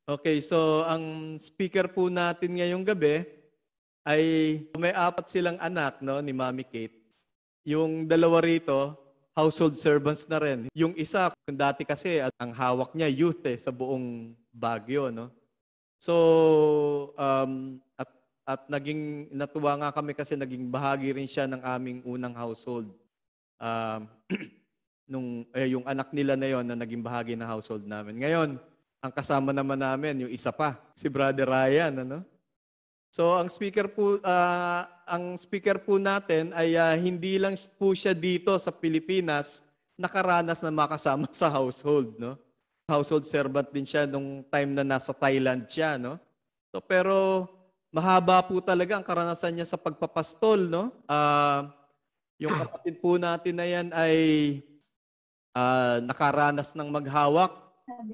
Okay, so ang speaker po natin ngayong gabi ay may apat silang anak, no, ni Mami Kate. Yung dalawa rito, household servants na rin. Yung isa, dati kasi ang hawak niya youth sa buong Baguio, no. So, at naging natuwa nga kami kasi naging bahagi rin siya ng aming unang household. Um, yung anak nila na yon na naging bahagi ng household namin. Ngayon, ang kasama naman namin, yung isa pa, si Brother Ryan, ano? So ang speaker po natin ay hindi lang po siya dito sa Pilipinas nakaranas na makasama sa household, no? Household servant din siya nung time na nasa Thailand siya, no? So pero mahaba po talaga ang karanasan niya sa pagpapastol, no? Yung kapatid po natin na yan ay nakaranas ng maghawak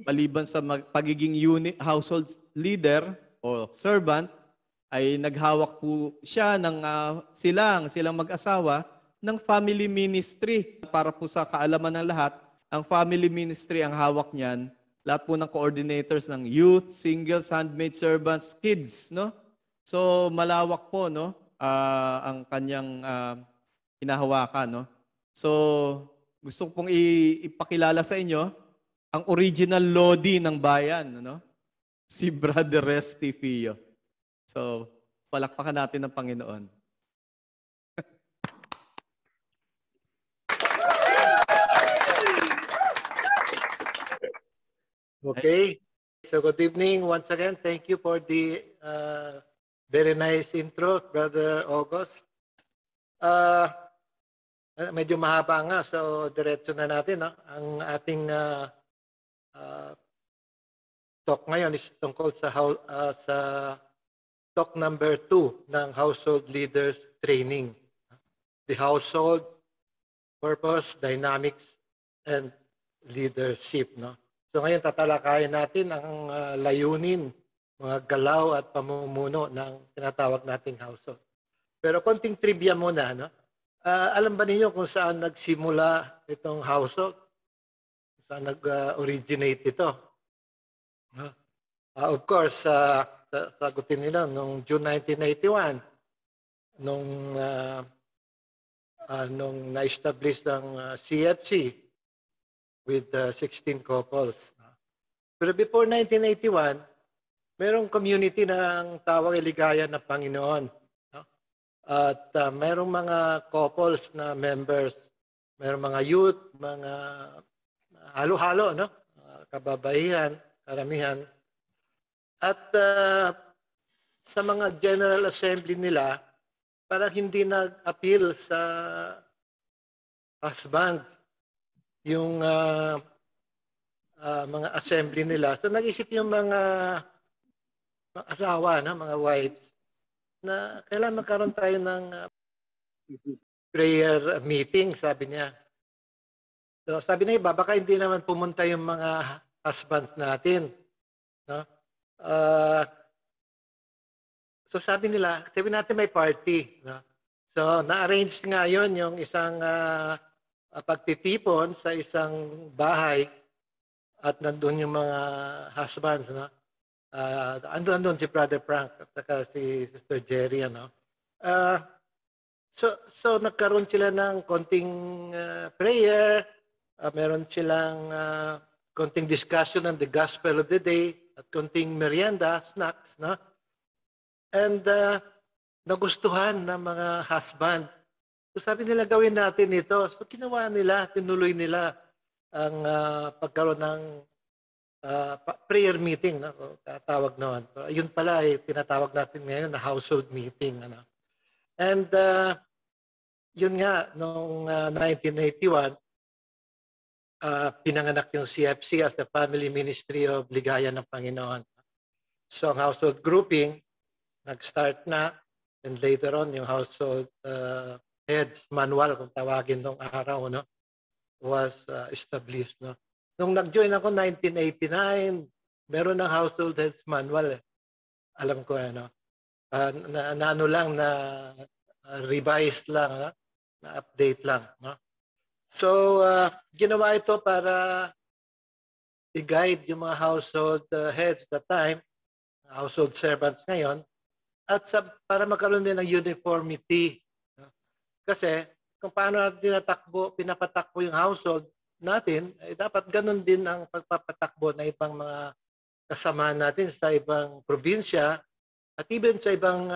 maliban sa pagiging household leader o servant ay naghawak po siya ng silang mag-asawa ng family ministry. Para po sa kaalaman ng lahat, ang family ministry ang hawak niyan, lahat po ng coordinators ng youth, singles, handmaid servants, kids, no? So malawak po, no? Ang kanyang hinahawakan, no? So gusto ko pong ipakilala sa inyo ang original Lodi ng bayan, no? Si Brother Resty Fio. So, palakpakan natin ng Panginoon. Okay. So good evening once again. Thank you for the very nice intro, Brother August. Medyo mahaba nga, so diretso na natin. No? Ang ating talk ngayon is tungkol sa talk number 2 ng Household Leaders Training. The Household Purpose, Dynamics, and Leadership. No? So ngayon tatalakayin natin ang layunin, mga galaw at pamumuno ng tinatawag nating household. Pero konting trivia muna. No? Alam ba ninyo kung saan nagsimula itong household? Saan nag-originate ito? Of course, sagutin nila noong June 1981, nung na-establish ng CFC with 16 couples. Pero before 1981, merong community na ang tawag ay Ligaya ng Panginoon. No? At merong mga couples na members, merong mga youth, mga halo-halo, no? Kababaihan, karamihan. At sa mga General Assembly nila, parang hindi nag-appeal sa husband yung mga assembly nila. So nag-isip yung mga asawa, no? Mga wives, na kailangan magkaroon tayo ng prayer meeting, sabi niya. So sabi niya, baka hindi naman pumunta yung mga husbands natin. No? So sabi natin may party. No? So na-arrange nga yun yung isang pagtitipon sa isang bahay at nandun yung mga husbands. No? Andun si Brother Frank at saka si Sister Jerry. Ano? So nagkaroon sila ng konting prayer, meron silang konting discussion on the gospel of the day, at konting merienda, snacks, no? And nagustuhan ng mga husband. So sabi nila, gawin natin ito. So ginawa nila, tinuloy nila ang pagkaroon ng prayer meeting, no? Tawag noon. Yun pala ay tinatawag natin ngayon na household meeting. Ano? And yun nga, noong 1981, pinanganak yung CFC as the Family Ministry of Ligaya ng Panginoon. So ang household grouping, nag-start na, and later on yung household heads manual, kung tawagin nung araw, no, was established. No? Nung nag-join ako 1989, meron ng household heads manual. Alam ko, ano, na ano lang, na revised lang, no? Na update lang. No? So, ginawa ito para i-guide yung mga household heads at the time, household servants ngayon, at para magkaroon din ng uniformity. Kasi kung paano natin pinapatakbo yung household natin, dapat ganun din ang pagpapatakbo na ibang mga kasama natin sa ibang probinsya at even sa ibang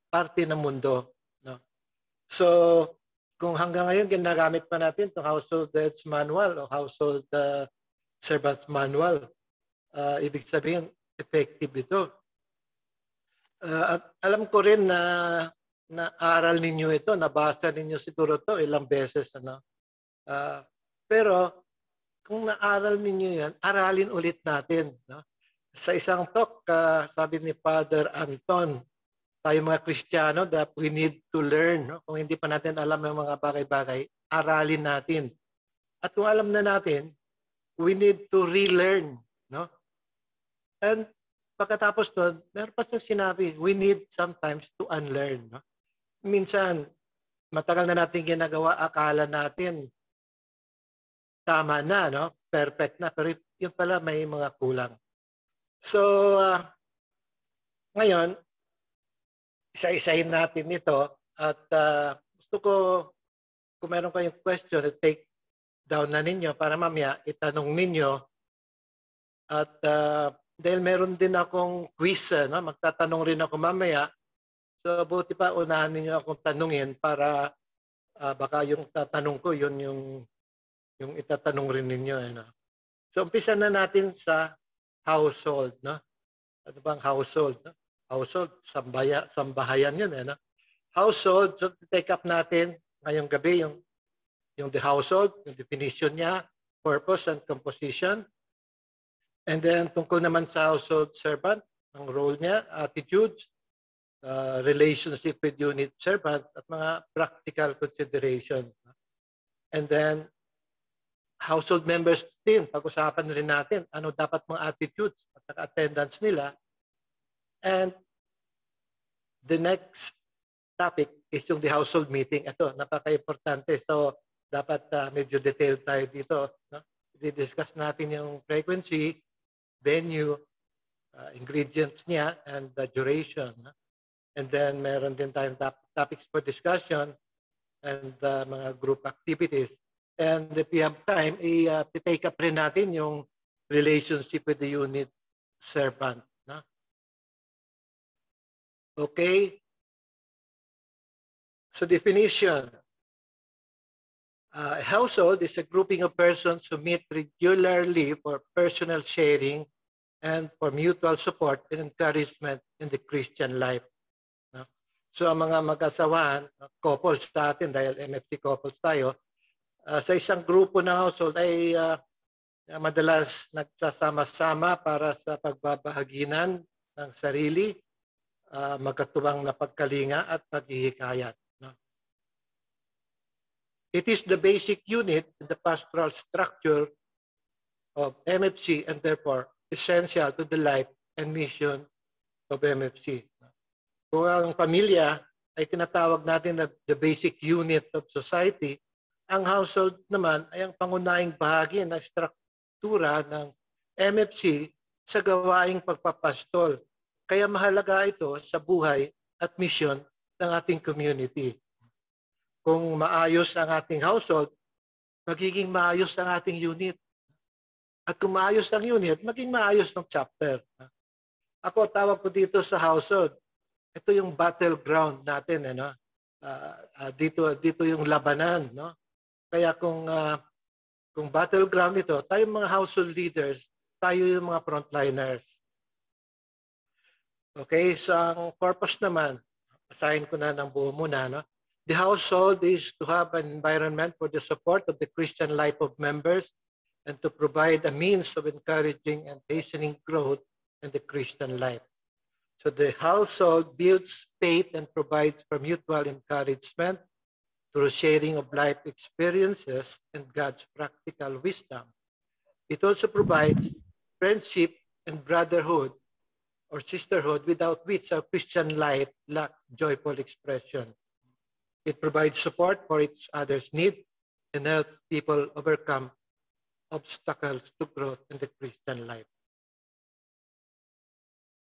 parte ng mundo. No? So, kung hanggang ngayon ginagamit pa natin itong Household Heads Manual o Household Servants Manual, ibig sabihin, effective ito. At alam ko rin na naaral ninyo ito, nabasa ninyo siguro ito ilang beses. Pero kung naaral ninyo yan, aralin ulit natin. No? Sa isang talk, sabi ni Father Anton, tayo mga Kristiyano, that we need to learn. No? Kung hindi pa natin alam ang mga bagay-bagay, aralin natin. At kung alam na natin, we need to relearn. No? And pagkatapos doon, meron pa siyang sinabi, we need sometimes to unlearn. No? Minsan, matagal na natin ginagawa, akala natin tama na, no? Perfect na, pero yun pala may mga kulang. So, ngayon, isa-isahin natin ito at gusto ko, kung meron kayong question, take down na ninyo para mamaya itanong ninyo. At dahil meron din akong quiz, no? Magtatanong rin ako mamaya. So, buti pa unahan ninyo akong tanungin para baka yung tatanong ko, yun yung itatanong rin ninyo. No? So, umpisa na natin sa household. No? Ano bang household? No? Household, sambahayan yun. No? Household, so take up natin ngayong gabi yung the household, yung definition niya, purpose and composition. And then, tungkol naman sa household servant, ang role niya, attitudes, relationship with unit servant, at mga practical considerations. And then, household members din, pag-usapan rin natin ano dapat mga attitudes at attendance nila. And the next topic is yung the household meeting. Ito, napaka-importante. So, dapat medyo detailed tayo dito. No? I-discuss natin yung frequency, venue, ingredients niya, and the duration. No? And then, meron din tayong topics for discussion and mga group activities. And if we have time, i-take up rin natin yung relationship with the unit servant. No? Okay? So definition. A household is a grouping of persons who meet regularly for personal sharing and for mutual support and encouragement in the Christian life. No? So ang mga mag-asawahan, couples natin, dahil MFC couples tayo, sa isang grupo ng household ay madalas nagsasama-sama para sa pagbabahaginan ng sarili, magkatuwang na pagkalinga at paghihikayat. No? It is the basic unit in the pastoral structure of MFC and therefore essential to the life and mission of MFC. Kung ang pamilya ay tinatawag natin na the basic unit of society, ang household naman ay ang pangunahing bahagi ng struktura ng MFC sa gawaing pagpapastol. Kaya mahalaga ito sa buhay at misyon ng ating community. Kung maayos ang ating household, magiging maayos ang ating unit. At kung maayos ang unit, maging maayos ng chapter. Ako, tawag ko dito sa household, ito yung battleground natin. Dito yung labanan. No? Kaya kung battleground ito, tayo mga household leaders, tayo yung mga frontliners. Okay, so ang purpose naman, asahin ko na ng buo muna. No? The household is to have an environment for the support of the Christian life of members and to provide a means of encouraging and hastening growth in the Christian life. So the household builds faith and provides for mutual encouragement through sharing of life experiences and God's practical wisdom. It also provides friendship and brotherhood or sisterhood without which our Christian life lacks joyful expression. It provides support for each other's need and helps people overcome obstacles to growth in the Christian life.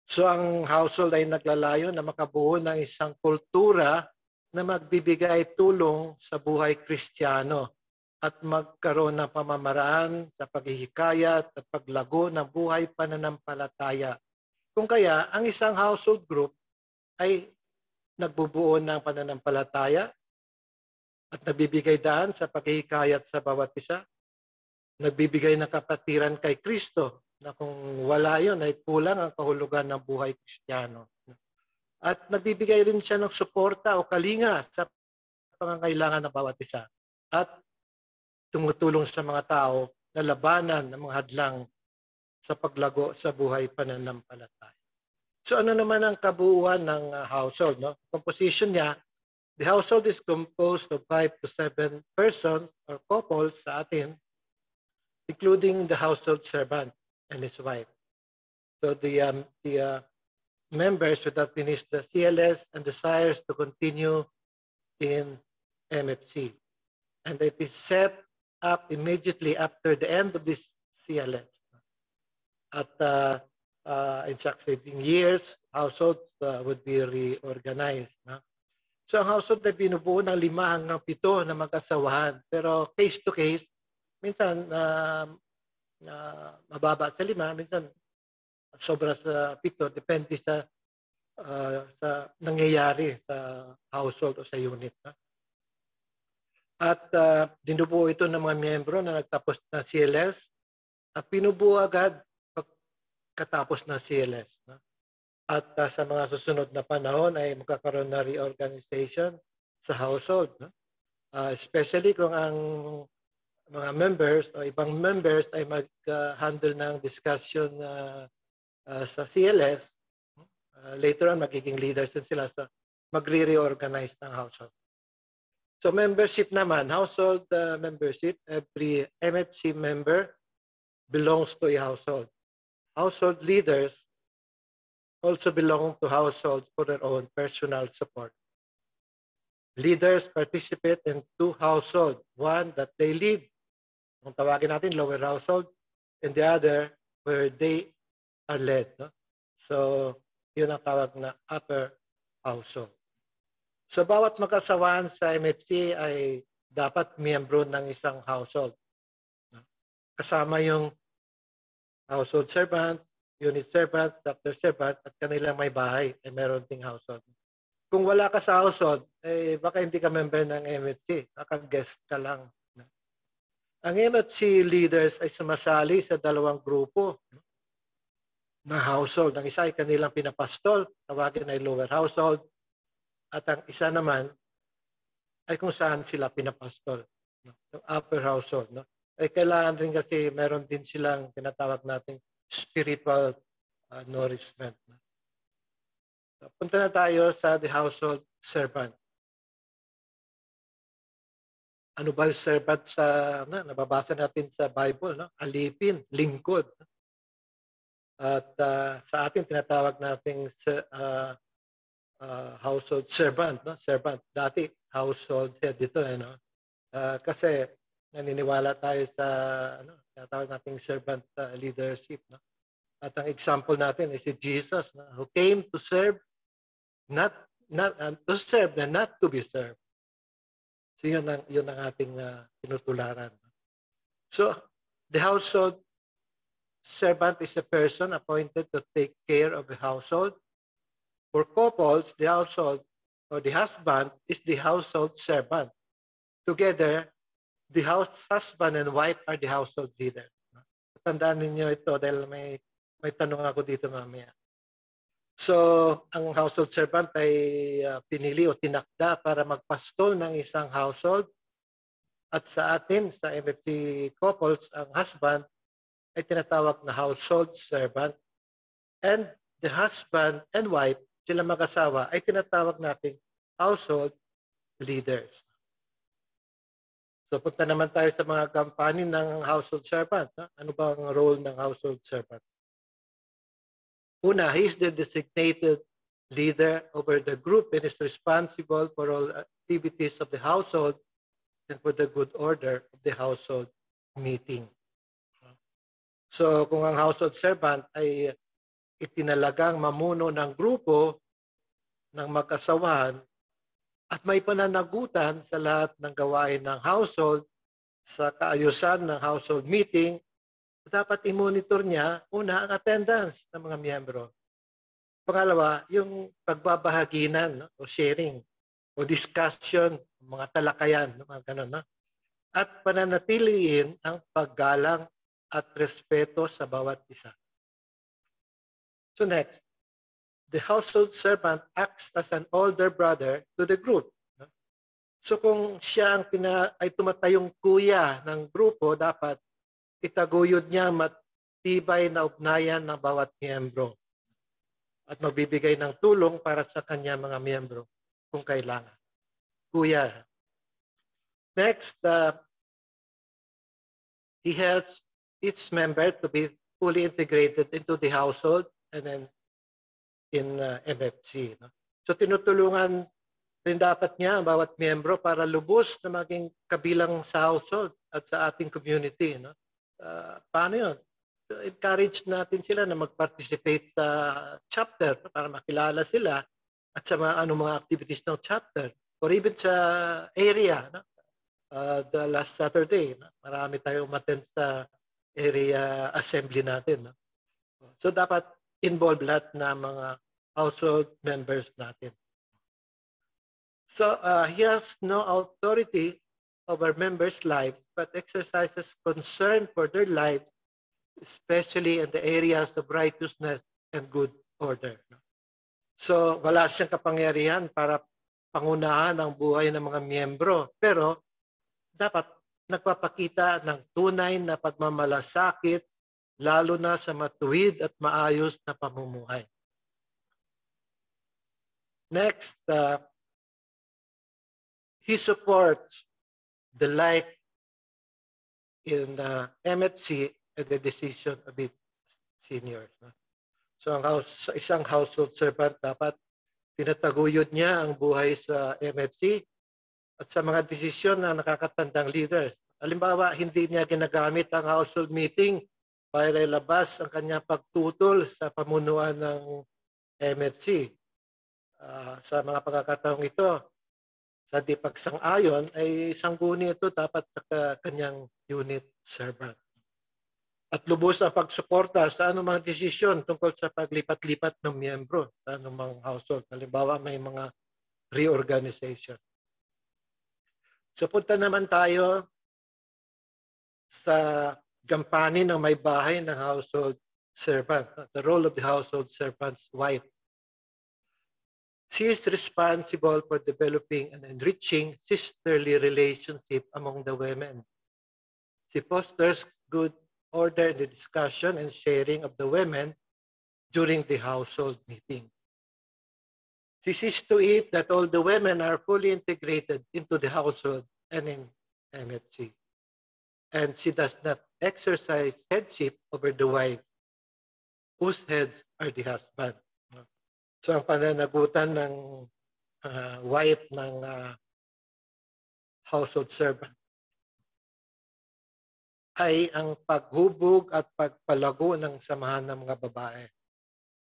So ang household ay naglalayo na makabuo ng isang kultura na magbibigay tulong sa buhay Kristiyano at magkaroon ng pamamaraan sa paghihikayat at paglago ng buhay pananampalataya. Kung kaya, ang isang household group ay nagbubuo ng pananampalataya at nagbibigay daan sa paghihikayat sa bawat isa, nagbibigay ng kapatiran kay Kristo na kung wala yun ay kulang ang kahulugan ng buhay Kristiyano. At nagbibigay rin siya ng suporta o kalinga sa pangangailangan ng bawat isa. At tumutulong sa mga tao na labanan ng mga hadlang sa paglago sa buhay pananampalataya. So ano naman ang kabuuan ng household? No? Composition niya, the household is composed of 5 to 7 persons or couples sa atin, including the household servant and his wife. So the members should have finished the CLS and desires to continue in MFC. And it is set up immediately after the end of this CLS. At in succeeding years, households would be reorganized. No? So ang household ay binubuo ng 5 hanggang 7 na mag-asawahan. Pero case to case, minsan mababa sa 5, minsan sobra sa 7, depende sa nangyayari sa household o sa unit. No? At dinubuo ito ng mga miyembro na nagtapos na CLS at pinubuo agad pagkatapos na CLS. No? At sa mga susunod na panahon ay magkakaroon na reorganization sa household. No? Especially kung ang mga members o ibang members ay mag-handle ng discussion sa CLS, later on magiging leaders din sila sa magre-reorganize ng household. So membership naman, household membership, every MFC member belongs to a household. Household leaders also belong to households for their own personal support. Leaders participate in 2 households, one that they lead, kung tawagin natin lower household, and the other where they are led. No? So, yun ang tawag na upper household. So, bawat mag-asawaan sa MFC ay dapat miyembro ng isang household. No? Kasama yung household servant, unit servant, chapter servant, at kanilang may bahay ay meron ding household. Kung wala ka sa household, eh, baka hindi ka member ng MFC, baka guest ka lang. Ang MFC leaders ay sumasali sa 2 grupo ng household. Ang isa ay kanilang pinapastol, tawagin ay lower household, at ang isa naman ay kung saan sila pinapastol, no? Yung upper household. No? Ay kailangan rin kasi meron din silang tinatawag nating spiritual nourishment. No? So, punta na tayo sa the household servant. Ano ba yung servant sa, nababasa natin sa Bible, no? Alipin, lingkod. At sa atin, tinatawag natin household servant. No? Servant, dati household head ito. No? Kasi naniniwala tayo sa tinatawag natin servant leadership. No? At ang example natin is si Jesus, no? Who came to serve, not to serve, and not to be served. So yun ang ating tinutularan. So the household servant is a person appointed to take care of the household. For couples, the household or the husband is the household servant. Together, the husband and wife are the household leaders. Tandaan ninyo ito dahil may tanong ako dito mamaya. So, ang household servant ay pinili o tinakda para magpastol ng isang household. At sa atin, sa MFC couples, ang husband ay tinatawag na household servant. And the husband and wife, sila mag-asawa, ay tinatawag nating household leaders. So, punta naman tayo sa mga kampanya ng household servant. Ano ba ang role ng household servant? Una, he is the designated leader over the group and is responsible for all activities of the household and for the good order of the household meeting. So kung ang household servant ay itinalagang mamuno ng grupo ng mag-asawahan at may pananagutan sa lahat ng gawain ng household, sa kaayusan ng household meeting, dapat i-monitor niya una ang attendance ng mga miyembro. Pangalawa, yung pagbabahaginan, no? O sharing o discussion, mga talakayan, no? Mga ganun, no? At pananatiliin ang paggalang at respeto sa bawat isa. So next, the household servant acts as an older brother to the group. No? So kung siya ang ay tumatayong kuya ng grupo, dapat itaguyod niya matibay na ugnayan ng bawat miyembro at magbibigay ng tulong para sa kanya mga miyembro kung kailangan. Kuya. Next, he helps each member to be fully integrated into the household and then in MFC. No? So tinutulungan rin dapat niya ang bawat miyembro para lubos na maging kabilang sa household at sa ating community. No? Paano yun? Encourage natin sila na mag-participate sa chapter para makilala sila at sa mga activities ng chapter or even sa area. No? The last Saturday, no? Marami tayong umattend sa area assembly natin. No? So dapat involve lahat na mga household members natin. So he has no authority over members' lives but exercises concern for their lives, especially in the areas of righteousness and good order. So wala siyang kapangyarihan para pangunahan ang buhay ng mga miyembro, pero dapat nagpapakita ng tunay na pagmamalasakit lalo na sa matuwid at maayos na pamumuhay. Next, he supports the life in MFC and the decision of its seniors. So sa isang household servant, dapat tinataguyod niya ang buhay sa MFC at sa mga desisyon ng nakakatandang leaders. Halimbawa, hindi niya ginagamit ang household meeting para ilabas ang kanyang pagtutol sa pamunuan ng MFC. Sa mga pagkakataong ito, sa di pagsang-ayon ay sangguni ito dapat sa kanyang unit servant. At lubos ang pagsuporta sa anumang desisyon tungkol sa paglipat-lipat ng miyembro sa anumang household. Halimbawa, may mga reorganization. So punta naman tayo sa gampanin ng may bahay ng household servant. The role of the household servant's wife. She is responsible for developing and enriching sisterly relationship among the women. She fosters good order in the discussion and sharing of the women during the household meeting. She sees to it that all the women are fully integrated into the household and in MFC. And she does not exercise headship over the wife, whose heads are the husband. So ang pananagutan ng wife ng household servant ay ang paghubog at pagpalago ng samahan ng mga babae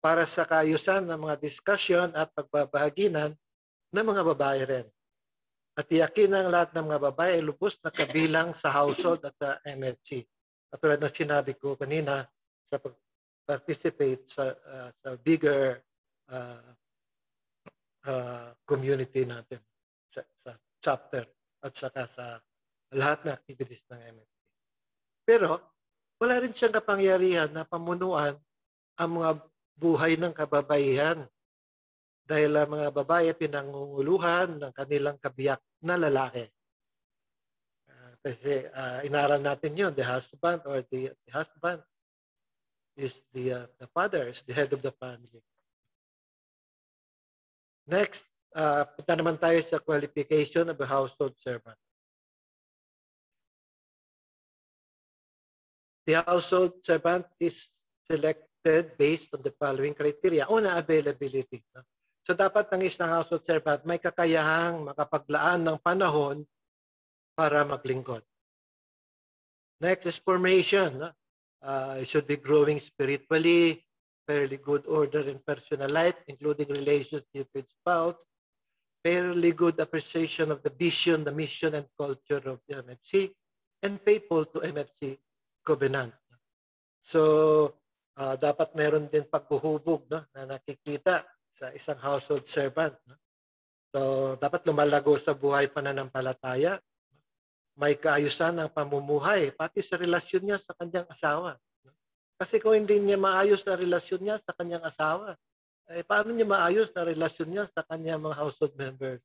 para sa kaayusan ng mga diskusyon at pagbabahaginan ng mga babae rin. At iyakin ng lahat ng mga babae ay lubos na kabilang sa household at sa MFC. Katulad na sinabi ko kanina sa pag-participate sa bigger community natin sa chapter at saka sa lahat na activities ng MFC. Pero wala rin siyang kapangyarihan na pamunuan ang mga buhay ng kababaihan dahil ang mga babae pinangunguluhan ng kanilang kabiyak na lalaki. Kasi inaral natin yun, the husband or the husband is the father, is the head of the family. Next, punta naman tayo sa qualification of a household servant. The household servant is selected based on the following criteria. Una, availability. So dapat ng isang household servant may kakayahang makapaglaan ng panahon para maglingkod. Next is formation. He should be growing spiritually, fairly good order in personal life, including relationship with spouse, fairly good appreciation of the vision, the mission, and culture of the MFC, and faithful to MFC covenant. So, dapat meron din paghuhubog, no, na nakikita sa isang household servant. No? So, dapat lumalago sa buhay pananampalataya, may kaayusan ng pamumuhay, pati sa relasyon niya sa kanyang asawa. Kasi kung hindi niya maayos na relasyon niya sa kanyang asawa, paano niya maayos na relasyon niya sa kanyang mga household members?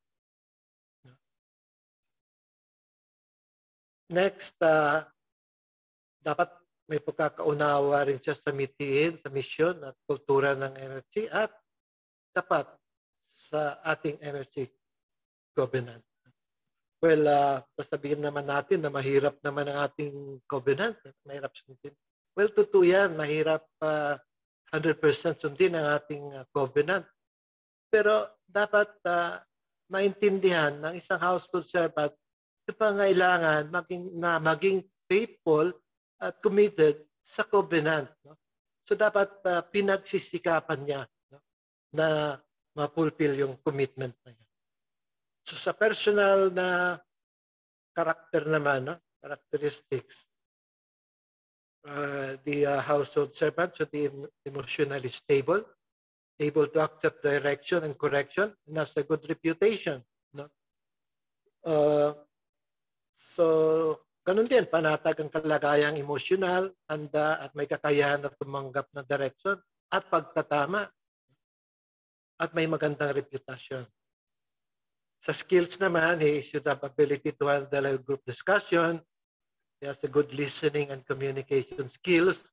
Next, dapat may pagkakaunawa rin siya sa mitiin, sa misyon at kultura ng MFC at dapat sa ating MFC covenant. Well, sasabihin naman natin na mahirap naman ang ating covenant. Mahirap sundin. Well, totoo yan. Mahirap 100% sundin ang ating covenant. Pero dapat maintindihan ng isang household servant yung pangailangan maging faithful at committed sa covenant. No? So dapat pinagsisikapan niya, no, na ma-fulfill yung commitment na yan. So sa personal na character naman, no, characteristics, the household servant should be emotionally stable, able to accept direction and correction, and has a good reputation. No? So, ganun din, panatag ang kalagayang emosyonal, handa at may kakayahan na tumanggap ng direction at pagtatama at may magandang reputasyon. Sa skills naman, he should have ability to handle a group discussion. He has a good listening and communication skills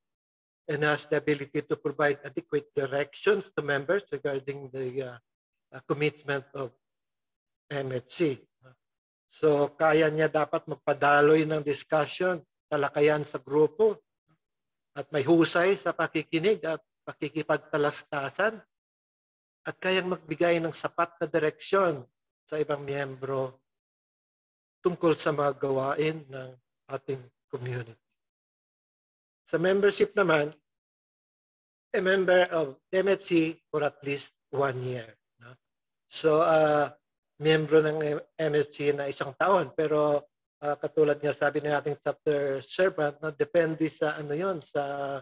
and has the ability to provide adequate directions to members regarding the commitment of MFC. So, kaya niya dapat magpadaloy ng discussion, talakayan sa grupo, at may husay sa pakikinig at pakikipagtalastasan, at kayang magbigay ng sapat na direksyon sa ibang miyembro tungkol sa mga gawain ng ating community. Sa membership naman, a member of MFC for at least 1 year. No? So, miyembro ng MFC na 1 taon, pero katulad nga sabi ng ating chapter servant, no, depende sa ano yon, sa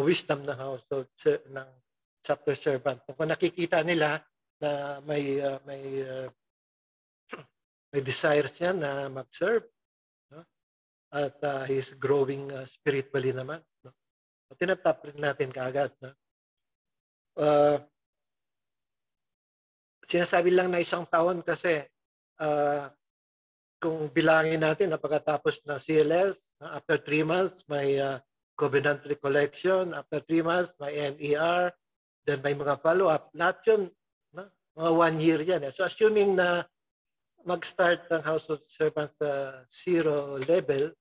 wisdom ng household ng chapter servant. Kung nakikita nila na may desire siya na mag-serve, no? At he's growing spiritually naman, no? Tinatap rin natin kaagad, no? Sinasabi lang na 1 taon kasi kung bilangin natin na pagkatapos ng CLS, after 3 months may covenant recollection, after 3 months may MER, then may mga follow-up. Lahat yun, no? Mga 1 year yan. So assuming na mag-start ng household servant sa 0 level,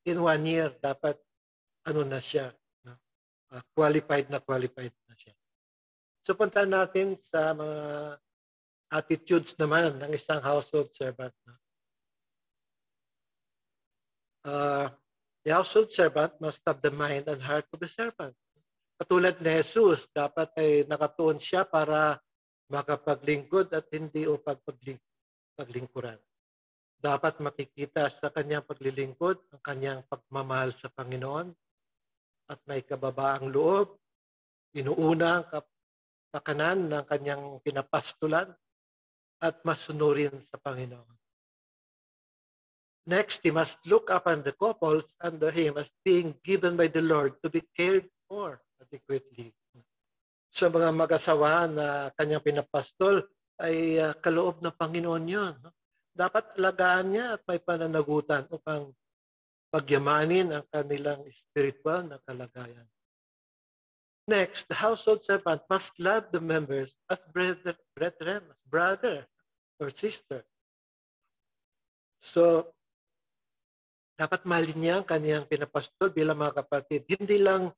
in 1 year, dapat ano na siya, no? Qualified na siya. So punta natin sa mga attitudes naman ng isang household servant. No? The household servant must have the mind and heart of the servant. Katulad ni Jesus, dapat ay nakatuon siya para makapaglingkod at hindi upang paglingkuran. Dapat makikita sa kanyang paglilingkod ang kanyang pagmamahal sa Panginoon at may kababaang loob, inuuna ang kapakanan ng kanyang pinapastulan at masunurin sa Panginoon. Next, he must look upon the couples under him as being given by the Lord to be cared for adequately. Sa mga mag-asawa na kanyang pinapastol ay kaloob ng Panginoon yun. Dapat alagaan niya at may pananagutan upang pagyamanin ang kanilang spiritual na kalagayan. Next, the household servant must love the members as brethren, as brother or sister. So, dapat mahalin niya ang kaniyang pinapastol bilang mga kapatid. Hindi lang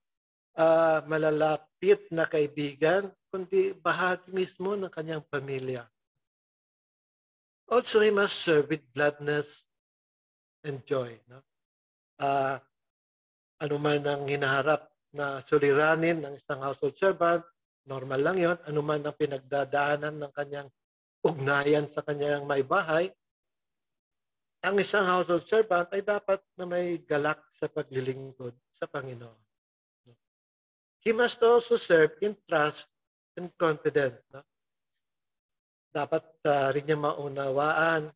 malalapit na kaibigan, kundi bahagi mismo ng kanyang pamilya. Also, he must serve with gladness and joy. No? Ano man ang hinaharap na suliranin ng isang household servant, normal lang yon. Ano man ang pinagdadaanan ng kanyang ugnayan sa kanyang may bahay, ang isang household servant ay dapat na may galak sa paglilingkod sa Panginoon. He must also serve in trust and confidence. No? Dapat rin niya maunawaan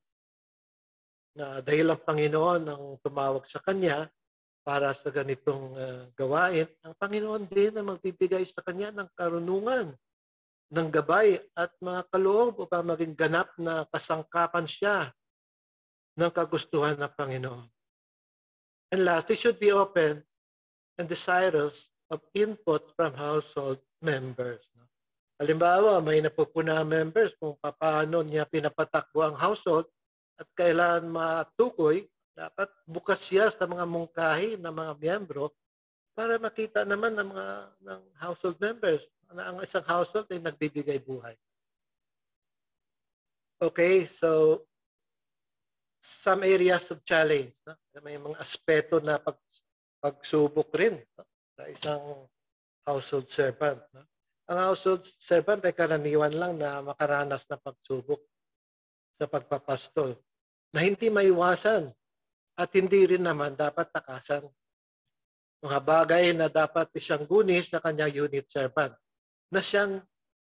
na dahil ang Panginoon ang tumawag sa kanya para sa ganitong gawain, ang Panginoon din ang magbibigay sa kanya ng karunungan, ng gabay at mga kaloob upang maging ganap na kasangkapan siya ng kagustuhan ng Panginoon. And last, he should be open and desirous of input from household members. No? Halimbawa, may napupuna members kung paano niya pinapatakbo ang household at kailan matukoy, dapat bukas siya sa mga mungkahi ng mga miyembro para makita naman ng household members na ang isang household ay nagbibigay buhay. Okay, so some areas of challenge. No? May mga aspeto na pagsubok rin, no? Sa isang household servant. No? Ang household servant ay karaniwan lang na makaranas ng pagsubok sa pagpapastol na hindi maiwasan at hindi rin naman dapat takasan. Mga bagay na dapat isang gunis sa kanyang unit servant na siyang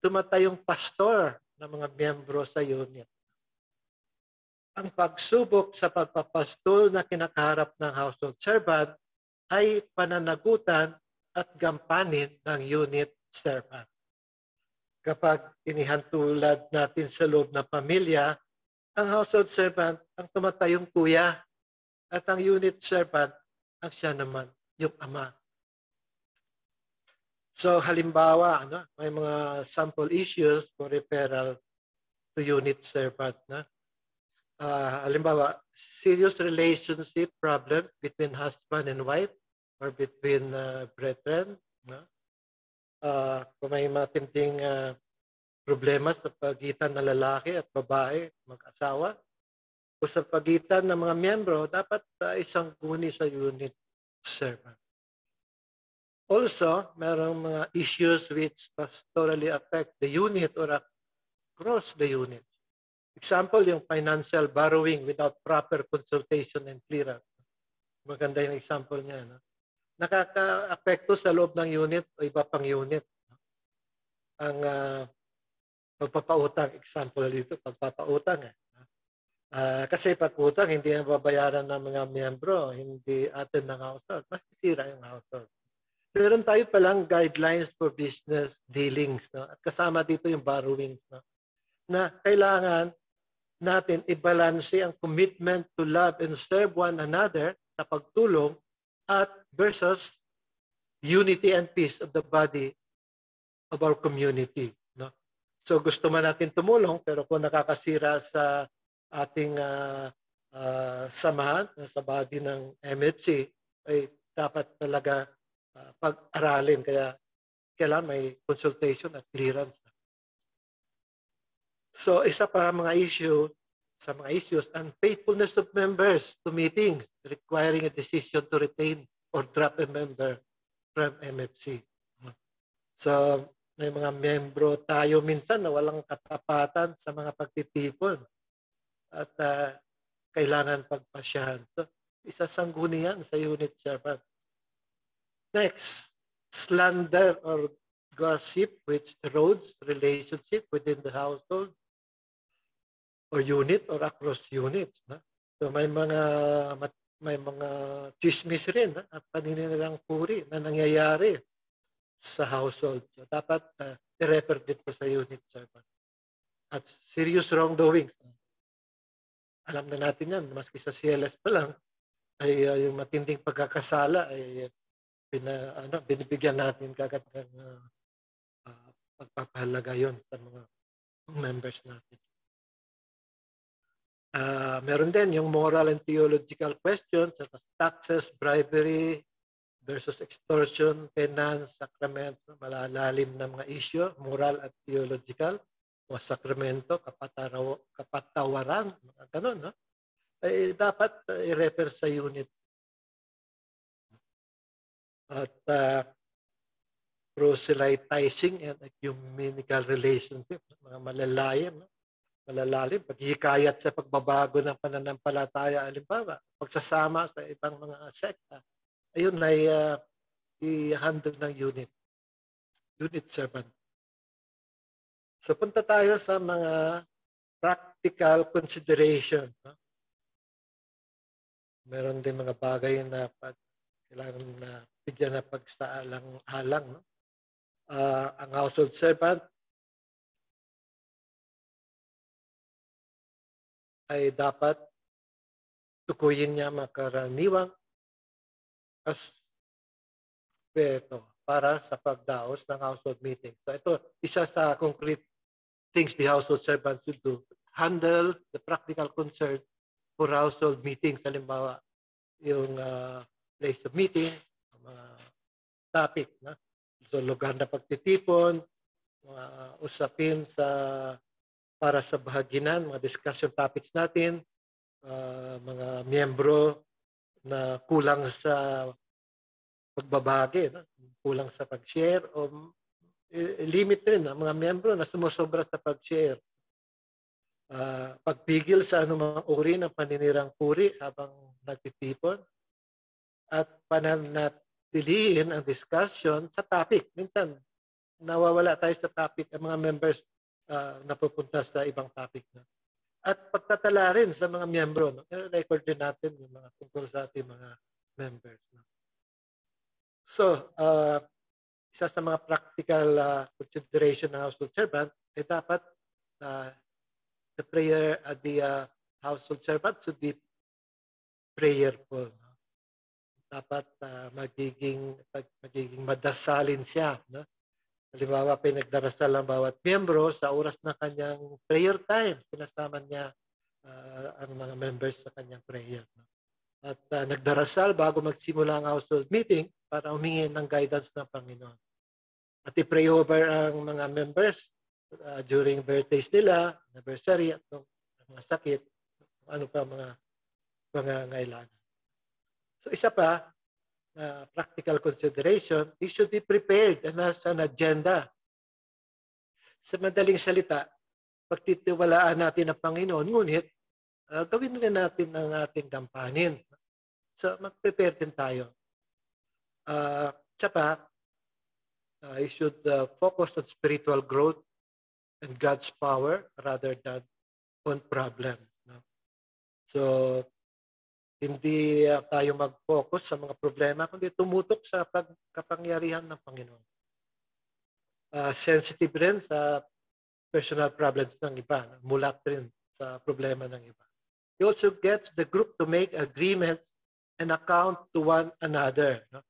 tumatayong pastor ng mga miyembro sa unit. Ang pagsubok sa pagpapastol na kinakaharap ng household servant ay pananagutan at gampanin ng unit servant. Kapag inihantulad natin sa loob ng pamilya, ang household servant ang tumatayong kuya at ang unit servant ang siya naman, yung ama. So halimbawa, may mga sample issues for referral to unit servant. Halimbawa, serious relationship problems between husband and wife or between brethren. Kung may matinding problema sa pagitan ng lalaki at babae, mag-asawa, o sa pagitan ng mga miyembro, dapat isang guni sa unit servant. Also, mayroong mga issues which pastorally affect the unit or across the unit. Example, yung financial borrowing without proper consultation and clearance. Maganda yung example niya. No? Nakaka-apekto sa loob ng unit o iba pang unit. No? Ang pagpapautang, example dito, pagpapautang. Kasi pag-utang, hindi na babayaran ng mga miyembro, hindi atin ng household. Mas sisira yung household. Meron tayo palang guidelines for business dealings. No? At kasama dito yung borrowing. No? Na kailangan natin i-balanse ang commitment to love and serve one another sa pagtulong at versus unity and peace of the body of our community. No? So gusto man natin tumulong pero kung nakakasira sa ating samahan sa body ng MFC ay dapat talaga pag-aralin kaya kailangan may consultation at clearance. So isa pa mga issues, unfaithfulness of members to meetings requiring a decision to retain or drop a member from MFC. So may mga membro tayo minsan na walang katapatan sa mga pagtitipon at kailangan pagpasyahan. So isa sangguni yan sa unit servant. Next, slander or gossip which erodes relationship within the household or unit or across units. No? So may mga chismis rin at paninilang puri na nangyayari sa household. So dapat i-refer dito sa unit servant. At serious wrongdoings. Alam na natin yan, maski sa CLS pa lang, ay yung matinding pagkakasala ay binibigyan natin kagad ng pagpapahalaga yon sa mga members natin. Meron din yung moral and theological questions such as taxes, bribery versus extortion, penance, sacramento, malalalim na mga issue, moral at theological, o sakramento, kapatawaran, mga ganun, no? Dapat i-refer sa unit. at proselytizing and ecumenical relationship, mga malalalim, no? Malalalim, paghihikayat sa pagbabago ng pananampalataya, halimbawa, pagsasama sa ibang mga sekta, ayun ay i-handle ng unit servant. So punta tayo sa mga practical consideration. No? Meron din mga bagay na kailangan na bigyan na pagsaalang-alang. No? Ang household servant ay dapat tukuyin niya makaraniwang aspeto para sa pagdaos ng household meeting. So ito, isa sa concrete things the household servant should do. Handle the practical concern for household meetings. Halimbawa, yung place of meeting, mga topic. Na? So lugar na pagtitipon, mga usapin para sa bahaginan, mga discussion topics natin, mga miyembro na kulang sa pagbabagi, no? Kulang sa pag-share o limit rin ang mga miyembro na sumusobra sa pag-share. Pagpigil sa anumang uri ng paninirang puri habang nagtitipon at pananatilihin ang discussion sa topic. Minsan, nawawala tayo sa topic ang mga members napupunta sa ibang topic. No? At pagtatala rin sa mga miyembro. No? Record din natin yung mga tungkol sa ating mga members. No? So, isa sa mga practical consideration ng household servant ay dapat the prayer at the household servant should be prayerful. No? Dapat magiging madasalin siya. No? Halimbawa, pinagdarasal ang bawat miyembro sa oras na kanyang prayer time. Sinasama niya ang mga members sa kanyang prayer. No? At nagdarasal bago magsimula ang household meeting para humingi ng guidance ng Panginoon. At i-pray over ang mga members during birthdays nila, anniversary, at mga sakit, ano pa mga pangangailangan. So isa pa, practical consideration, they should be prepared and has an agenda. Sa madaling salita, pagtitiwalaan natin ang Panginoon, ngunit gawin rin natin ang ating gampanin. So mag-prepare din tayo. You should focus on spiritual growth and God's power rather than on problems. No? So, hindi tayo mag-focus sa mga problema, kundi tumutok sa pagkapangyarihan ng Panginoon. Sensitive rin sa personal problems ng iba, mulat rin sa problema ng iba. He also gets the group to make agreements and account to one another. No?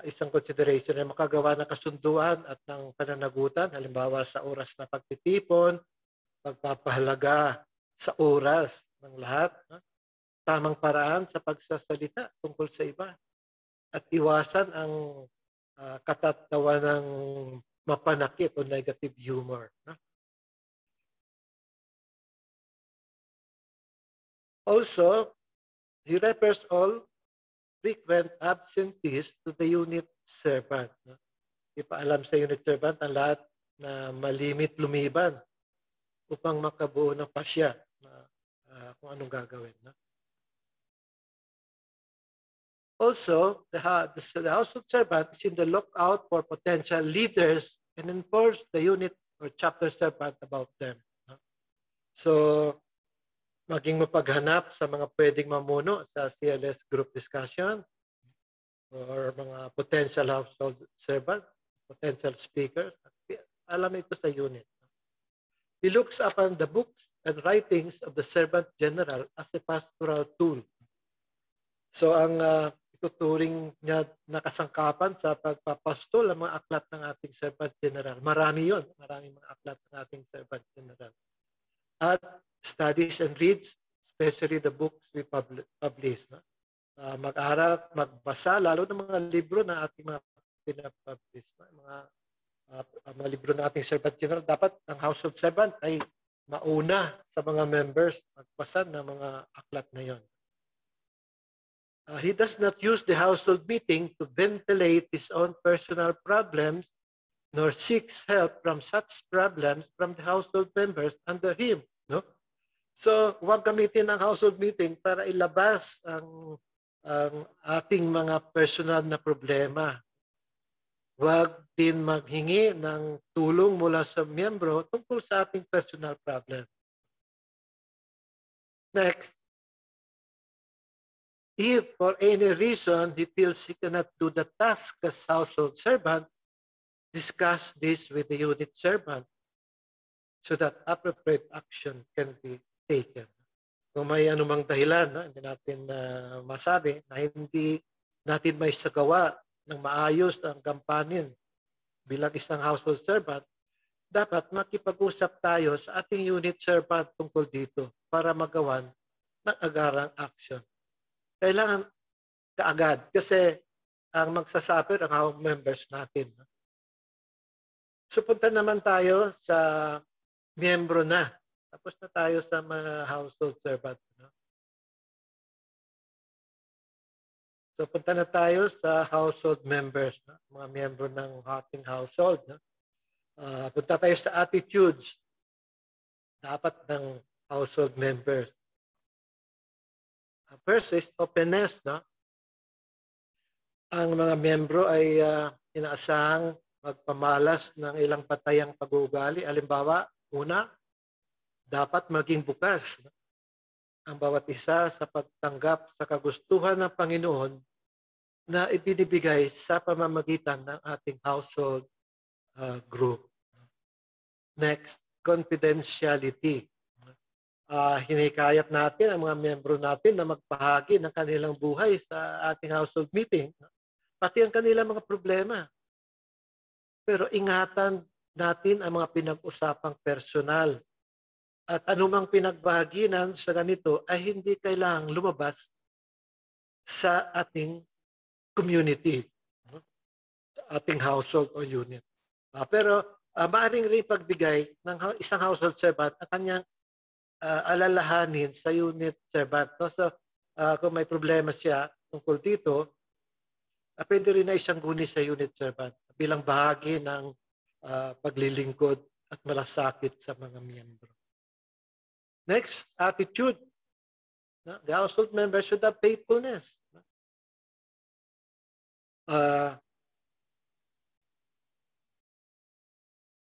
Isang consideration ay makagawa ng kasunduan at ng pananagutan, halimbawa sa oras na pagtitipon, pagpapahalaga sa oras ng lahat, no? Tamang paraan sa pagsasalita tungkol sa iba, at iwasan ang katatawa ng mapanakit o negative humor. No? Also, he refers all frequent absentees to the unit servant. No? Ipaalam sa unit servant ang lahat na malimit lumiban upang makabuo ng pasya na kung anong gagawin. No? Also, the household servant is in the lookout for potential leaders and informs the unit or chapter servant about them. No? So, maging mapaghanap sa mga pwedeng mamuno sa CLS group discussion or mga potential household servant, potential speakers. Alam ito sa unit. He looks upon the books and writings of the servant general as a pastoral tool. So ang ituturing niya na kasangkapan sa pagpapastol ang mga aklat ng ating servant general. Marami yun. Maraming mga aklat ng ating servant general. At studies and reads, especially the books we publish. No? Mag-aral, magbasa, lalo ng mga libro na ating mga pinapublish. No? Mga libro ng ating servant general, dapat ang household servant ay mauna sa mga members magbasa ng mga aklat na yon. He does not use the household meeting to ventilate his own personal problems, nor seeks help from such problems from the household members under him. No? So, huwag gamitin ang household meeting para ilabas ang ating mga personal na problema. Huwag din maghingi ng tulong mula sa miyembro tungkol sa ating personal problem. Next, if for any reason he feels he cannot do the task as household servant, discuss this with the unit servant so that appropriate action can be taken. Kung may anumang dahilan, no, hindi natin masabi na hindi natin may sagawa ng maayos ang gampanin bilang isang household servant, dapat makipag-usap tayo sa ating unit servant tungkol dito para magawan ng agarang action. Kailangan kaagad kasi ang magsasuffer ang members natin. So punta naman tayo sa miyembro na. Tapos na tayo sa mga household servant. No? So punta na tayo sa household members, no? Mga miyembro ng ating household. No? Punta tayo sa attitudes dapat ng household members. First is openness. No? Ang mga miyembro ay inaasahang magpamalas ng ilang patayang pag-uugali. Halimbawa, una, dapat maging bukas ang bawat isa sa pagtanggap sa kagustuhan ng Panginoon na ibinibigay sa pamamagitan ng ating household group. Next, confidentiality. Hinikayat natin ang mga miyembro natin na magbahagi ng kanilang buhay sa ating household meeting, pati ang kanilang mga problema. Pero ingatan natin ang mga pinag-usapang personal. At anumang pinagbahaginan sa ganito ay hindi kailangang lumabas sa ating community, sa ating household o unit. Pero maaaring rin pagbigay ng isang household servant ang kanyang alalahanin sa unit servant. No? So, kung may problema siya tungkol dito, pwede rin na isang guni sa unit servant bilang bahagi ng paglilingkod at malasakit sa mga miyembro. Next, attitude. The household members should have faithfulness.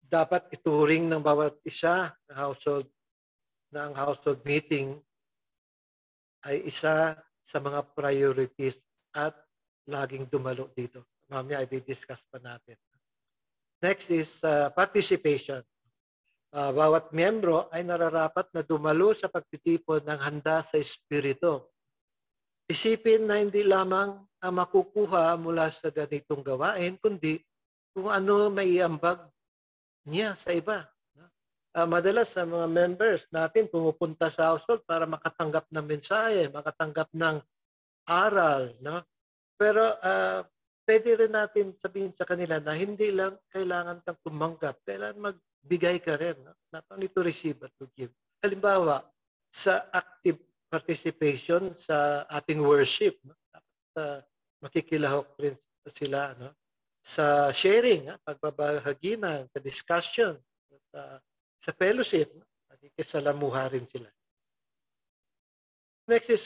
Dapat ituring ng bawat isa ng household na ang household meeting ay isa sa mga priorities at laging dumalo dito. Mamaya ay di-discuss pa natin. Next is participation. Bawat miyembro ay nararapat na dumalo sa pagtitipon ng handa sa espiritu. Isipin na hindi lamang ang makukuha mula sa ganitong gawain, kundi kung ano may iambag niya sa iba. Madalas sa mga members natin pumupunta sa household para makatanggap ng mensahe, makatanggap ng aral. No? Pero pwede rin natin sabihin sa kanila na hindi lang kailangan kang tumanggap, kailangan magbigay ka rin. No? Not only to receive but to give. Halimbawa, sa active participation sa ating worship, no? Makikilahok rin sila. No? Sa sharing, pagbabahaginan, sa discussion, sa fellowship, nakikisalamuha rin sila. Next is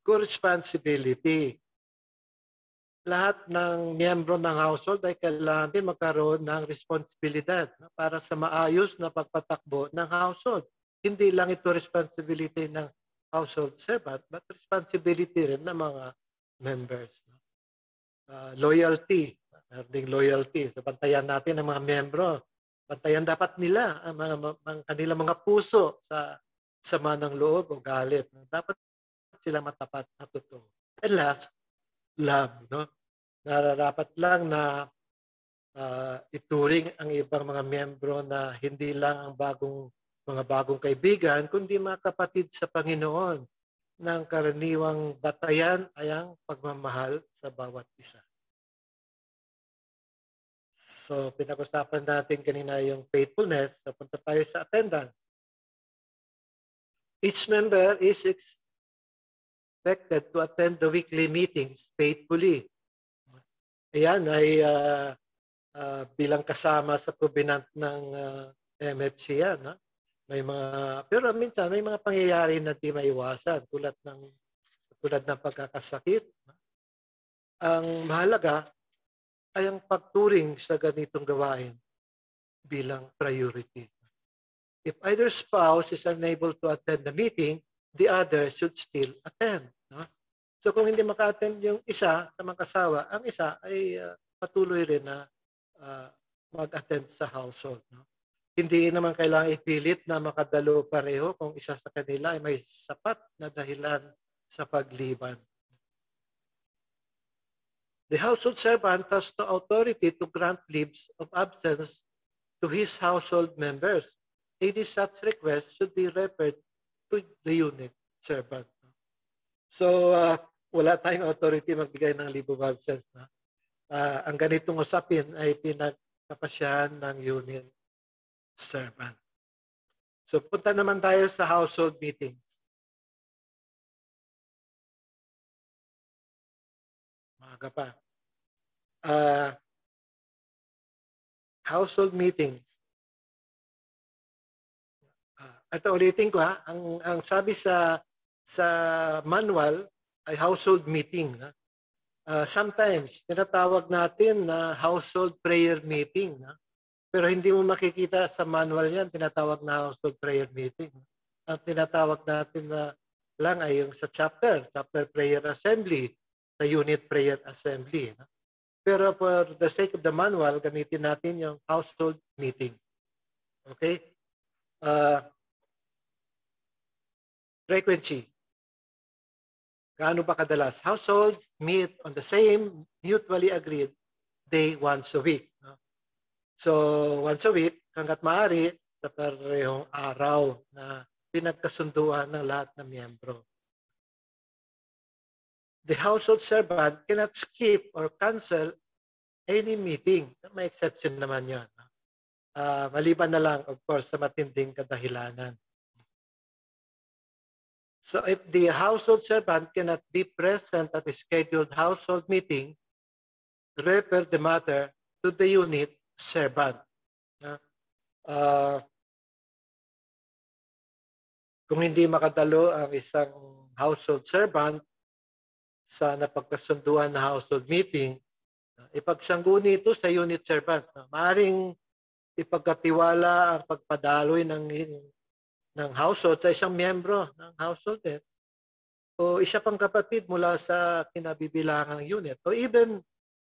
co-responsibility. Lahat ng miyembro ng household ay kailangan din magkaroon ng responsibilidad para sa maayos na pagpatakbo ng household. Hindi lang ito responsibility ng household servant, but responsibility rin ng mga members. Loyalty. Meron ding loyalty. So, bantayan natin ang mga miyembro. Bantayan dapat nila ang kanilang mga puso sa sama ng loob o galit. Dapat sila matapat na totoo. And last, love. No? Nararapat lang na ituring ang ibang mga miyembro na hindi lang ang mga bagong kaibigan, kundi mga kapatid sa Panginoon. Ng karaniwang batayan ay ang pagmamahal sa bawat isa. So, pinag-usapan natin kanina yung faithfulness. So, punta tayo sa attendance. Each member is expected to attend the weekly meetings faithfully. Ayan ay bilang kasama sa covenant ng MFC yan. No? Pero minsan may mga pangyayari na di maiwasan tulad ng pagkakasakit. No? Ang mahalaga ay ang pagturing sa ganitong gawain bilang priority. If either spouse is unable to attend the meeting, the other should still attend. No? So kung hindi maka-attend yung isa sa mag-asawa, ang isa ay patuloy rin na mag-attend sa household. No? Hindi naman kailangan ipilit na makadalo pareho kung isa sa kanila ay may sapat na dahilan sa pagliban. The household servant has the authority to grant leaves of absence to his household members. Any such request should be referred to the unit servant. So, wala tayong authority magbigay ng leave of absence. No? Ang ganitong usapin ay pinagpapasyahan ng unit servant. So, punta naman tayo sa household meetings. Maaga pa. Household meetings. Ito ulitin ko ha, ang sabi sa manual ay household meeting. Sometimes tinatawag natin na household prayer meeting. Pero hindi mo makikita sa manual yan, tinatawag na household prayer meeting. Ang tinatawag natin na lang ay yung sa chapter prayer assembly, sa unit prayer assembly. Pero for the sake of the manual, gamitin natin yung household meeting. Okay? Frequency. Gaano ba kadalas? Households meet on the same mutually agreed day once a week. No? So, once a week, hanggat maaari, sa parehong araw na pinagkasunduan ng lahat ng miyembro. The household servant cannot skip or cancel any meeting. May exception naman yun. Maliban na lang, of course, sa matinding kadahilanan. So if the household servant cannot be present at a scheduled household meeting, refer the matter to the unit servant. Kung hindi makadalo ang isang household servant sa napagkasunduan na household meeting, ipagsangguni ito sa unit servant. Maaaring ipagkatiwala ang pagpadaloy ng household sa isang miyembro ng household o isa pang kapatid mula sa kinabibilangang unit o even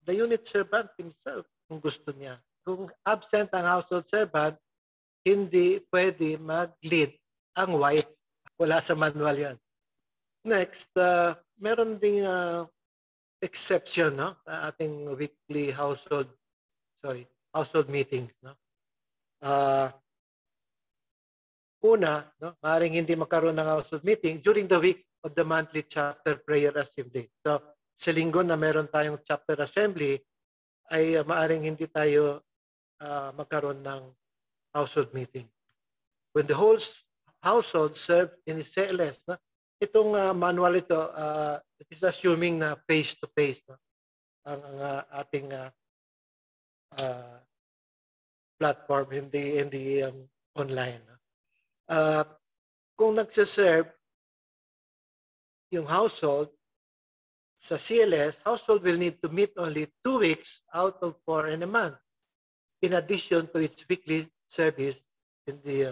the unit servant himself kung gusto niya. Kung absent ang household servant, hindi pwede mag-lead ang wife. Wala sa manual yan. Next, meron ding exception no? Sa ating weekly household meetings. No? Una, no, maaaring hindi magkaroon ng household meeting during the week of the monthly chapter prayer assembly. So, sa linggo na meron tayong chapter assembly, ay maaaring hindi tayo magkaroon ng household meeting. When the whole household served in CLS, no, itong manual ito, it is assuming na face-to-face no, ang ating platform, hindi online. No. Kung nagsaserve yung household sa CLS, household will need to meet only 2 weeks out of 4 in a month, in addition to its weekly service in the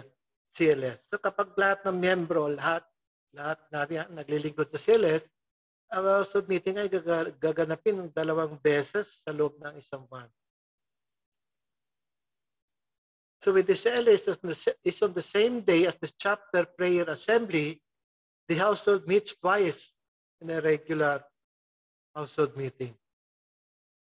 CLS. So kapag lahat ng miyembro, lahat naglilingkod sa CLS, ang household meeting ay gaganapin ng 2 beses sa loob ng isang buwan. So with the CLS is on the same day as the chapter prayer assembly, the household meets twice in a regular household meeting.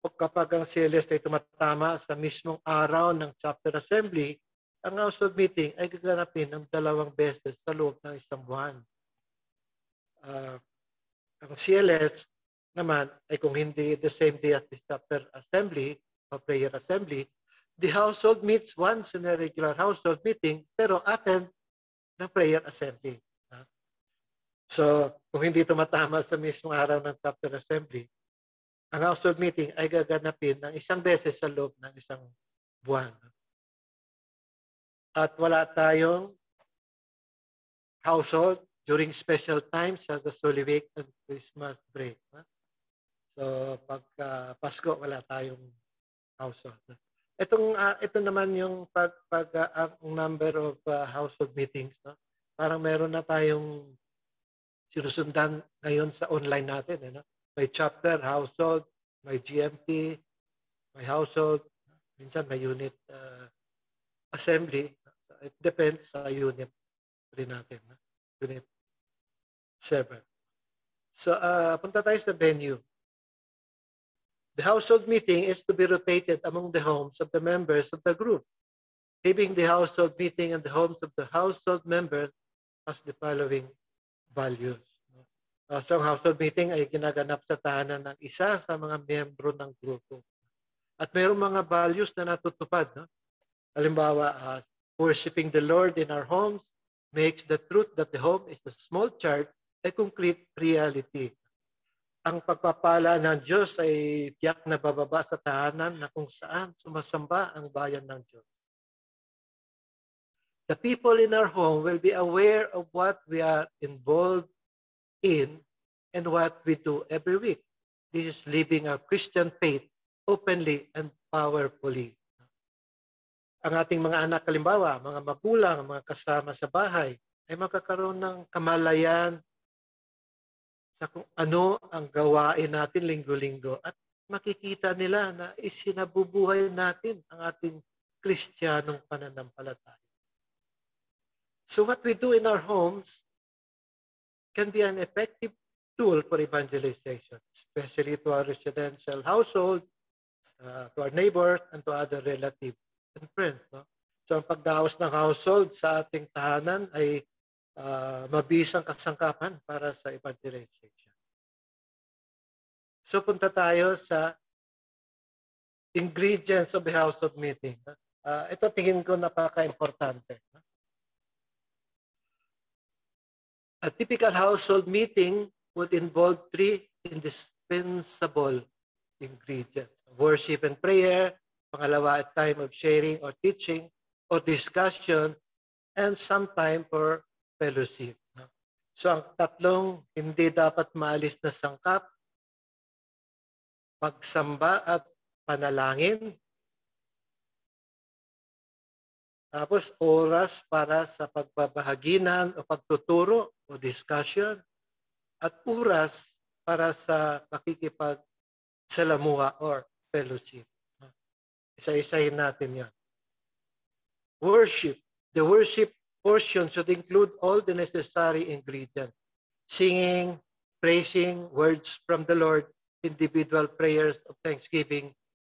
O kapag ang CLS ay tumatama sa mismong araw ng chapter assembly, ang household meeting ay gaganapin ng 2 beses sa loob ng isang buwan. Ang CLS naman ay kung hindi the same day as the chapter assembly o prayer assembly, the household meets once in a regular household meeting pero attend ng prayer assembly. So, kung hindi tumatama sa mismong araw ng chapter assembly, ang household meeting ay gaganapin ng isang beses sa loob ng isang buwan. At wala tayong household during special times as the Holy Week and Christmas break. So, pagka Pasko, wala tayong household. Ito naman yung ang number of household meetings. No? Parang meron na tayong sinusundan ngayon sa online natin. No? May chapter, household, may GMT, may household, minsan may unit assembly. It depends sa unit rin natin. No? Unit server. So, punta tayo sa venue. The household meeting is to be rotated among the homes of the members of the group. Leaving the household meeting and the homes of the household members has the following values. So ang household meeting ay ginaganap sa tahanan ng isa sa mga miyembro ng grupo. At mayroong mga values na natutupad. No? Halimbawa, worshiping the Lord in our homes makes the truth that the home is a small church a concrete reality. Ang pagpapala ng Diyos ay tiyak na bababa sa tahanan na kung saan sumasamba ang bayan ng Diyos. The people in our home will be aware of what we are involved in and what we do every week. This is living our Christian faith openly and powerfully. Ang ating mga anak, halimbawa, mga magulang, mga kasama sa bahay, ay magkakaroon ng kamalayan sa kung ano ang gawain natin linggo-linggo at makikita nila na isinabubuhay natin ang ating Kristiyanong pananampalataya. So what we do in our homes can be an effective tool for evangelization, especially to our residential household, to our neighbors, and to other relatives and friends. No? So ang pagdaos ng household sa ating tahanan ay mabisang kasangkapan para sa evangelization. So punta tayo sa ingredients of a household meeting. Ito tingin ko napaka-importante. A typical household meeting would involve 3 indispensable ingredients. Worship and prayer, pangalawa, a time of sharing or teaching or discussion, and some time for fellowship. So ang tatlong hindi dapat maalis na sangkap, pagsamba at panalangin. Tapos oras para sa pagbabahaginan o pagtuturo o discussion. At oras para sa pakikipagsalamuha or fellowship. Isa-isahin natin yan. Worship. The worship portion should include all the necessary ingredients. Singing, praising, words from the Lord, individual prayers of thanksgiving,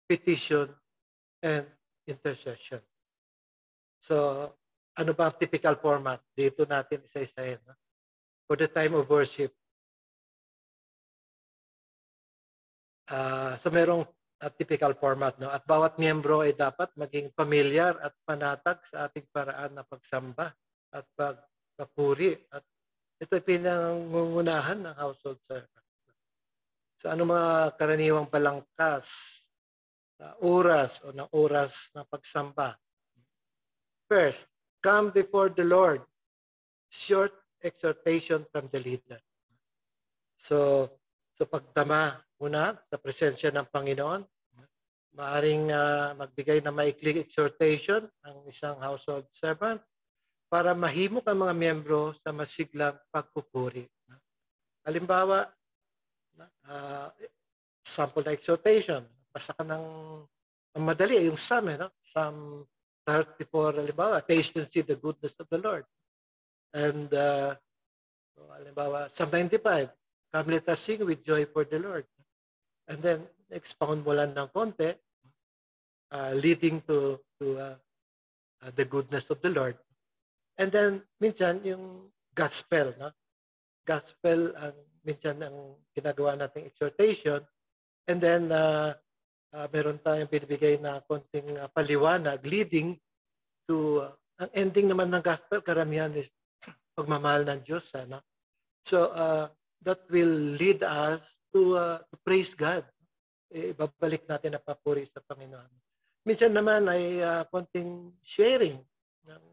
petition, and intercession. So, ano ba ang typical format? Dito natin isa-isahin. No? For the time of worship. So, merong typical format. No? At bawat miyembro ay dapat maging familiar at panatag sa ating paraan na pagsamba at pagpapuri. At ito ay pinangungunahan ng household servant. So, ano mga karaniwang balangkas na oras o ng oras ng pagsamba? First, come before the Lord. Short exhortation from the leader. So pagdama muna sa presensya ng Panginoon, maaring magbigay na maikling exhortation ang isang household servant para mahimok ang mga miyembro sa masiglang pagpupuri. Halimbawa, sample na exhortation. Basta ka ng madali, yung Psalm, Psalm 34, halimbawa, taste and see the goodness of the Lord. And, halimbawa, Psalm 95, come let us sing with joy for the Lord. And then, expound mo lang ng konti, leading to the goodness of the Lord. And then, minsan, yung gospel, no? Gospel, minsan ang ginagawa nating exhortation. And then, meron tayong binibigay na konting paliwanag leading to ang ending naman ng gospel, karamihan is pagmamahal ng Diyos. So that will lead us to praise God. Babalik natin ang papuri sa Panginoon. Minsan naman ay konting sharing ng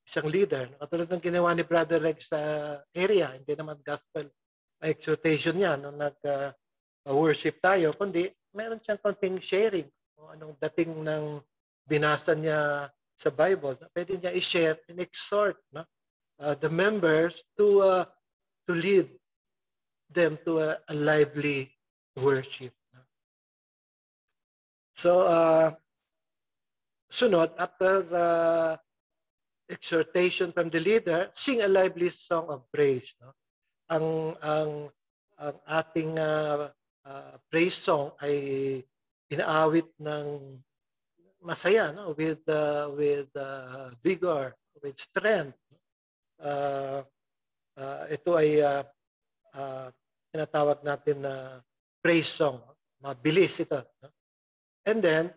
isang leader. Katulad ng ginawa ni Brother Rex sa area, hindi naman gospel exhortation niya nung nag-worship tayo, kundi meron siyang konting sharing kung anong dating ng binasa niya sa Bible. Pwede niya i-share and exhort the members to lead them to a lively worship. So, sunod, after exhortation from the leader, sing a lively song of praise. No? Ang ating praise song ay inaawit ng masaya, no? with vigor, with strength. Ito ay tinatawag natin na praise song. Mabilis ito. No? And then,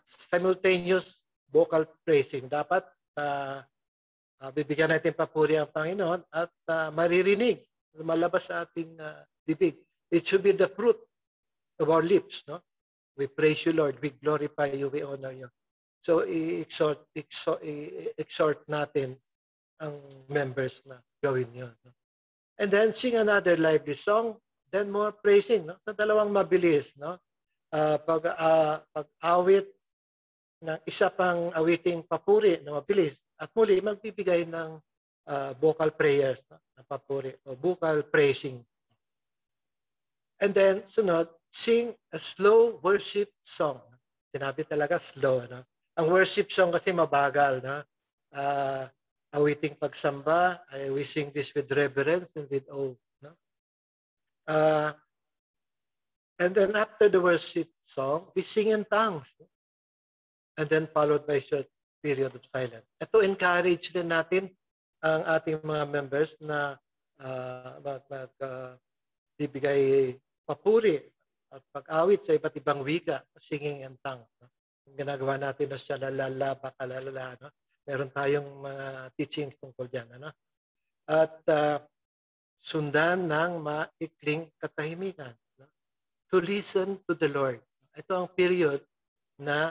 simultaneous vocal praising. Dapat bibigyan natin papuri ang Panginoon at maririnig, lumalabas sa ating bibig. It should be the fruit of our lips. No? We praise you, Lord. We glorify you. We honor you. So, exhort natin ang members na gawin yun. No? And then, sing another lively song. Then, more praising. No? Sa dalawang mabilis. No? Pag-awit ng isa pang awiting papuri na mabilis at muli magbibigay ng vocal prayers na papuri o vocal praising. And then sunod, sing a slow worship song. Sinabi talaga slow. No? Ang worship song kasi mabagal. No? Awiting pagsamba, we sing this with reverence and with awe. No? And then after the worship song, we sing in tongues. And then followed by a short period of silence. Ito encourage rin natin ang ating mga members na bibigay papuri at pag-awit sa iba't ibang wika, singing in tongues. Ang ginagawa natin na siya lalala, bakalala. No? Meron tayong mga teachings tungkol dyan. Ano? At sundan ng maikling katahimikan. To listen to the Lord. Ito ang period na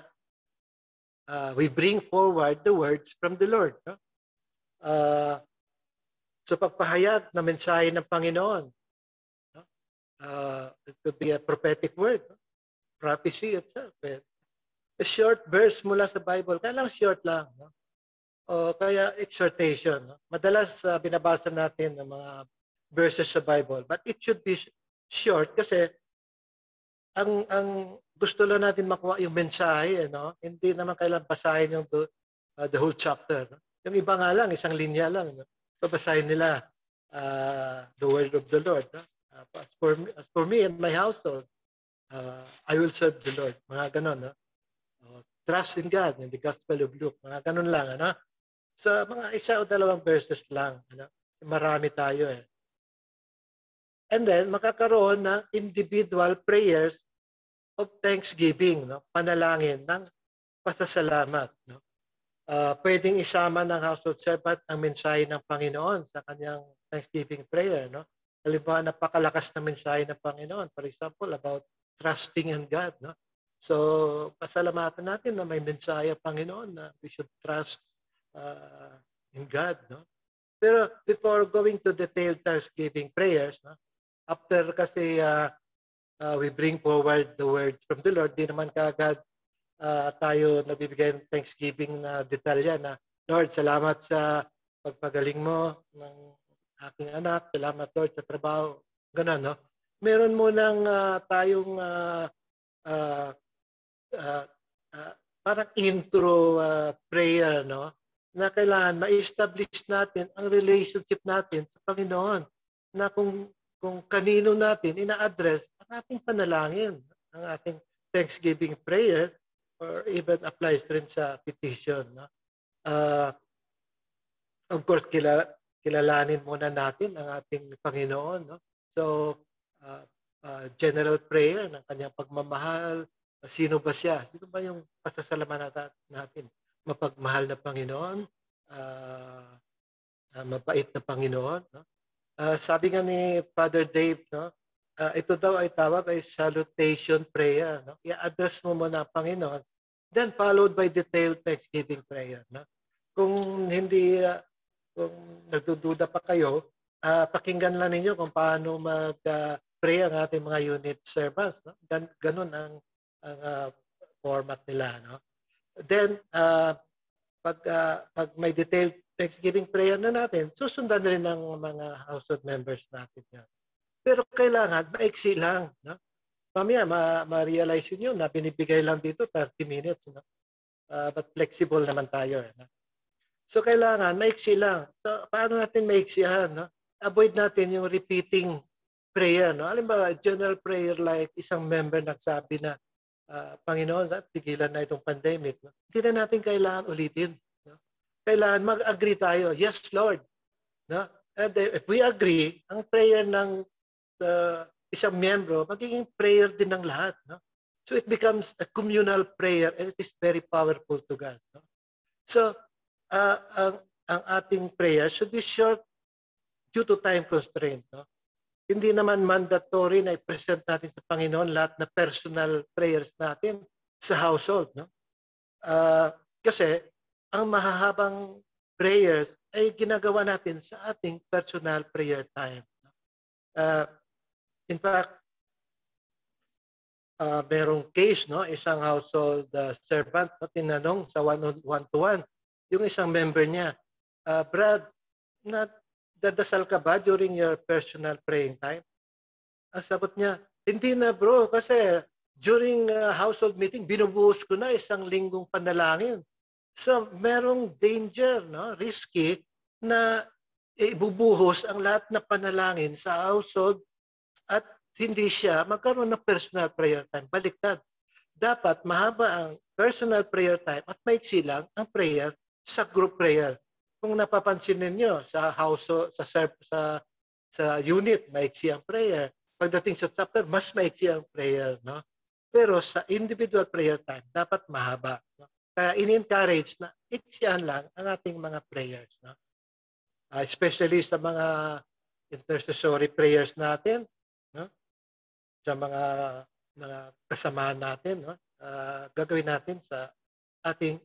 we bring forward the words from the Lord. No? So pagpahayag na mensahe ng Panginoon. No? It could be a prophetic word. No? Prophecy itself. A short verse mula sa Bible. Kaya lang short lang. No? O kaya exhortation. No? Madalas binabasa natin ng mga verses sa Bible. But it should be short kasi ang gusto lang natin makuha yung mensahe, no? Hindi naman kailangan basahin yung the whole chapter. No? Yung iba nga lang, isang linya lang. No? So basahin nila the word of the Lord. No? As for me and my household, I will serve the Lord. Mga ganon. No? Trust in God, in the Gospel of Luke. Mga ganon lang. Ano? So mga isa o dalawang verses lang. Ano? Marami tayo eh. And then, makakaroon ng individual prayers of thanksgiving, no? Panalangin ng pasasalamat. No? Pwedeng isama ng household servant ang mensahe ng Panginoon sa kanyang thanksgiving prayer. No? Halimbawa, napakalakas na mensahe ng Panginoon. For example, about trusting in God. No? So, pasalamatan natin na may mensahe ang Panginoon na we should trust in God. No? Pero before going to detailed thanksgiving prayers, no? After kasi we bring forward the word from the Lord, di naman kaagad tayo nabibigay ng thanksgiving na detalya na, Lord, salamat sa pagpagaling mo ng aking anak. Salamat, Lord, sa trabaho. Ganun, no? Meron mo nang tayong parang intro prayer, no? Na kailangan ma-establish natin ang relationship natin sa Panginoon. Na kung kanino natin ina-address ang ating panalangin, ang ating thanksgiving prayer, or even applies rin sa petition. No? Of course, kilalanin muna natin ang ating Panginoon. No? So, general prayer ng kanyang pagmamahal. Sino ba siya? Sino ba yung pasasalamatan natin? Mapagmahal na Panginoon, mabait na Panginoon. No? Sabi nga ni Father Dave, no, ito daw ay tawag ay salutation prayer. No? I-address mo muna ang Panginoon, then followed by detailed thanksgiving prayer. No? Kung hindi, kung nagdududa pa kayo, pakinggan lang ninyo kung paano mag-pray ang ating mga unit servants. No? Ganun ang format nila. No? Then, pag may detailed Thanksgiving prayer na natin, susundan rin ng mga household members natin yan. Pero kailangan, maiksi lang. No? Mamaya, ma-realize nyo na binibigay lang dito 30 minutes. No? But flexible naman tayo. No? So, kailangan, maiksi lang. So, paano natin maiksihan? No? Avoid natin yung repeating prayer. No? Halimbawa, general prayer like isang member nagsabi na, Panginoon, tigilan na itong pandemic. No? Hindi na natin kailangan ulitin. Kailangan mag-agree tayo. Yes, Lord. No? And if we agree, ang prayer ng isang miyembro, magiging prayer din ng lahat. No? So it becomes a communal prayer and it is very powerful to God. No? So ang ating prayer should be short due to time constraint. No? Hindi naman mandatory na i-present natin sa Panginoon lahat na personal prayers natin sa household. No? Kasi ang mahahabang prayers ay ginagawa natin sa ating personal prayer time. In fact, merong case, no, isang household servant na tinanong sa one-to-one, yung isang member niya, Brad, dadasal ka ba during your personal praying time? Ang sagot niya, hindi na bro, kasi during household meeting, binubuhos ko na isang linggong panalangin. So, merong danger, no, risky, na ibubuhos ang lahat na panalangin sa household at hindi siya magkaroon ng personal prayer time. Baliktad. Dapat mahaba ang personal prayer time at maiksi lang ang prayer sa group prayer. Kung napapansin ninyo sa household, sa unit, maiksi ang prayer. Pagdating sa chapter, mas maiksi ang prayer, no? Pero sa individual prayer time, dapat mahaba, no? Kaya in-encourage na iksihan lang ang ating mga prayers. No? Especially sa mga intercessory prayers natin, no? Sa mga kasamahan natin, no? Gagawin natin sa ating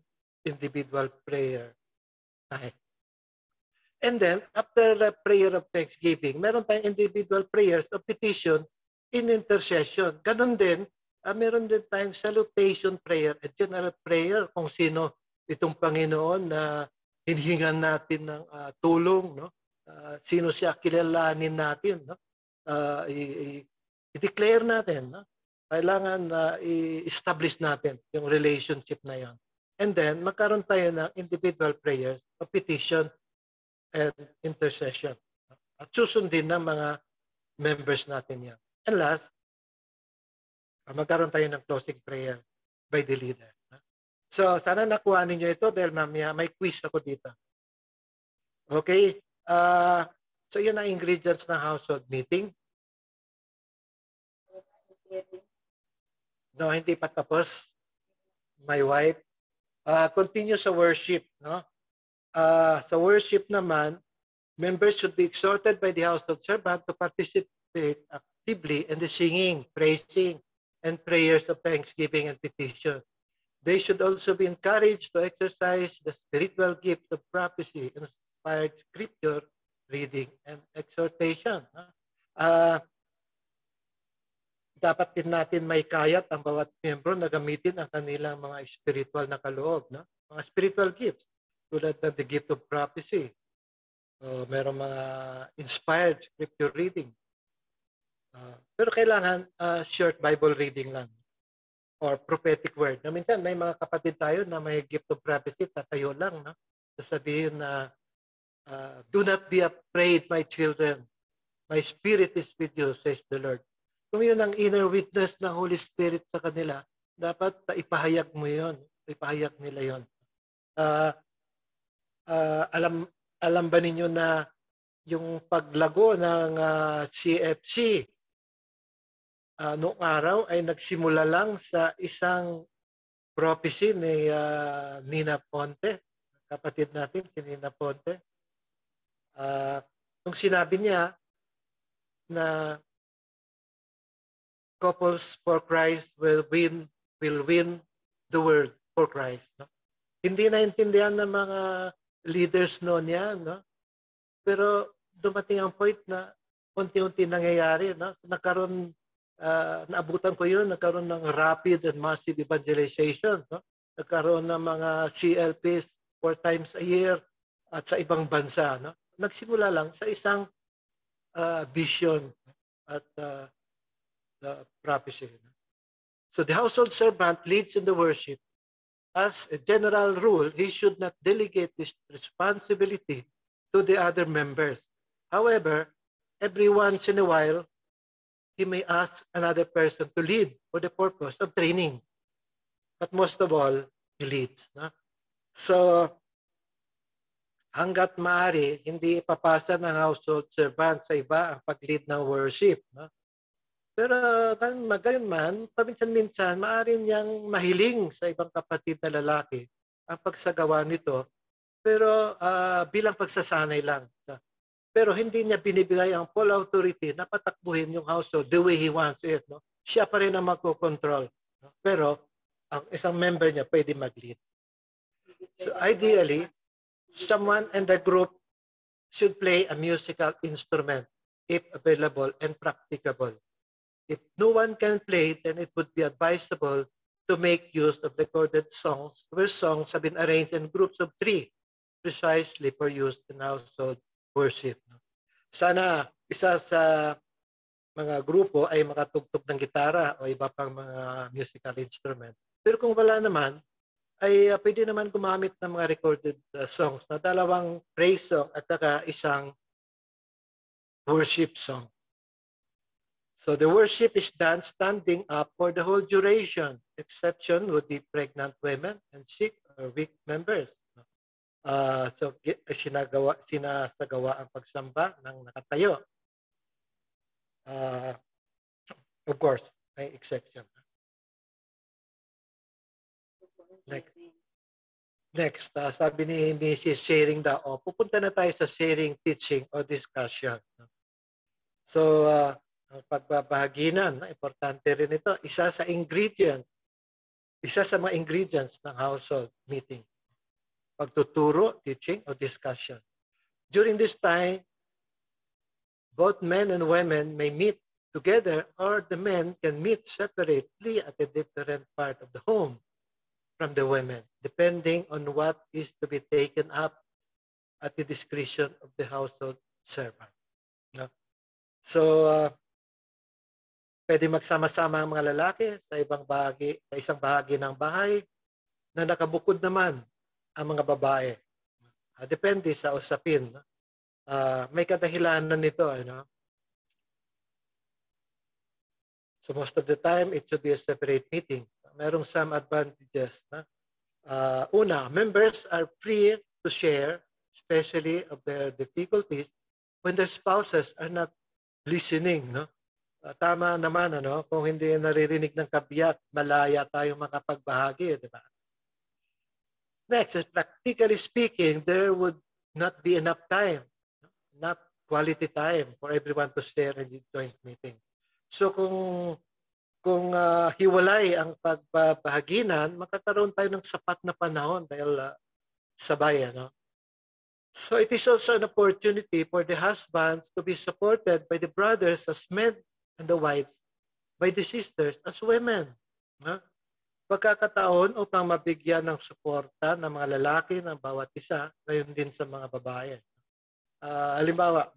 individual prayer time. And then, after the prayer of thanksgiving, meron tayong individual prayers of petition in intercession. Ganon din, meron din tayong salutation prayer, a general prayer kung sino itong Panginoon na hinihingan natin ng tulong, no? Sino siya, kilalanin natin, no? I-declare natin, no? Kailangan i-establish natin yung relationship na yon. And then, magkaroon tayo ng individual prayers of petition and intercession. At susundin ng mga members natin yan. And last, magkaroon tayo ng closing prayer by the leader. So, sana nakuha ninyo ito dahil mamaya may quiz ako dito. Okay? So, yun ang ingredients ng household meeting. No, hindi pa tapos. My wife. Continue sa worship. No? Sa worship naman, members should be exhorted by the household servant to participate actively in the singing, praising, and prayers of thanksgiving and petition. They should also be encouraged to exercise the spiritual gift of prophecy, inspired scripture reading, and exhortation. Dapat din natin may kayat ang bawat miyembro na gamitin ang kanilang mga spiritual na kaloob, no? Mga spiritual gifts, tulad ng the gift of prophecy. Merong mga inspired scripture reading. Pero kailangan short Bible reading lang or prophetic word. Na minsan may mga kapatid tayo na may gift of prophecy, tatayo lang, no? Sasabihin na, do not be afraid, my children. My spirit is with you, says the Lord. Kung yun ang inner witness ng Holy Spirit sa kanila, dapat ipahayag mo yun. Ipahayag nila yun. Alam ba ninyo na yung paglago ng CFC noong araw ay nagsimula lang sa isang prophecy ni Nina Ponte, kapatid natin si Nina Ponte. Nung sinabi niya na couples for Christ will win the world for Christ. No? Hindi naintindihan ng mga leaders noon yan. No? Pero dumating ang point na unti-unti nangyayari. No? Naabutan ko yun, nagkaroon ng rapid and massive evangelization. No? Nagkaroon ng mga CLPs 4 times a year at sa ibang bansa. No? Nagsimula lang sa isang vision at prophecy. So the household servant leads in the worship. As a general rule, he should not delegate this responsibility to the other members. However, every once in a while, he may ask another person to lead for the purpose of training. But most of all, he leads. No? So, hanggat maaari, hindi ipapasa ng household servant sa iba ang pag-lead ng worship. No? Pero magayon man, paminsan-minsan, maaari niyang mahiling sa ibang kapatid na lalaki ang pagsagawa nito, pero bilang pagsasanay lang. Pero hindi niya binibigay ang full authority na patakbuhin yung household the way he wants it. No? Siya pa rin ang magkocontrol. No? Pero ang isang member niya pwede mag-lead. So ideally, someone in the group should play a musical instrument if available and practicable. If no one can play, then it would be advisable to make use of recorded songs where songs have been arranged in groups of 3 precisely for use in household worship. Sana isa sa mga grupo ay makatugtog ng gitara o iba pang mga musical instrument. Pero kung wala naman, ay pwede naman gumamit ng mga recorded songs na 2 praise song at saka isang worship song. So the worship is done standing up for the whole duration. Exception would be pregnant women and sick or weak members. So sinasagawa ang pagsamba ng nakatayo. Of course, may exception. Next, sabi ni Mrs. sharing daw, pupunta na tayo sa sharing, teaching, o discussion. So, ang pagbabahaginan, importante rin ito. Isa sa mga ingredients ng household meeting. Pagtuturo, teaching, o discussion. During this time, both men and women may meet together or the men can meet separately at a different part of the home from the women, depending on what is to be taken up at the discretion of the household servant. No? So, pwede magsama-sama ang mga lalaki sa isang bahagi ng bahay na nakabukod naman ang mga babae. Depende sa usapin. May kadahilanan nito. Ano? So most of the time, it should be a separate meeting. Merong some advantages. Una, members are free to share, especially of their difficulties, when their spouses are not listening. No? Tama naman, ano? Kung hindi naririnig ng kabiyak, malaya tayong makapagbahagi, di ba? Next, practically speaking, there would not be enough time, not quality time for everyone to share in the joint meeting. So kung hiwalay ang pagbabahaginan, makakaroon tayo ng sapat na panahon dahil sabay, ano? So it is also an opportunity for the husbands to be supported by the brothers as men and the wives by the sisters as women. Pagkakataon upang mabigyan ng suporta ng mga lalaki ng bawat isa, gayon din sa mga babae. Halimbawa,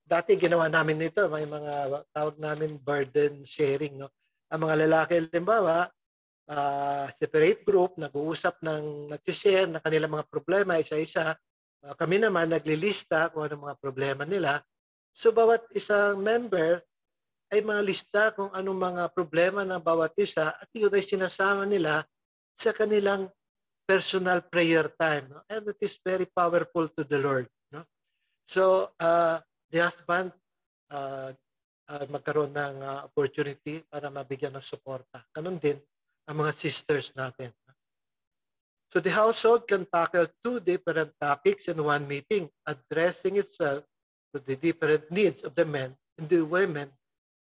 dati ginawa namin ito, may mga tawag namin burden sharing. No? Ang mga lalaki, halimbawa, separate group, nagsishare na kanilang mga problema isa-isa. Kami naman naglilista kung anong mga problema nila. So bawat isang member ay mga lista kung anong mga problema ng bawat isa at yun ay sinasama nila sa kanilang personal prayer time. No? And it is very powerful to the Lord. No? So, the husband magkaroon ng opportunity para mabigyan ng suporta. Ganun din ang mga sisters natin. So the household can tackle 2 different topics in one meeting, addressing itself to the different needs of the men and the women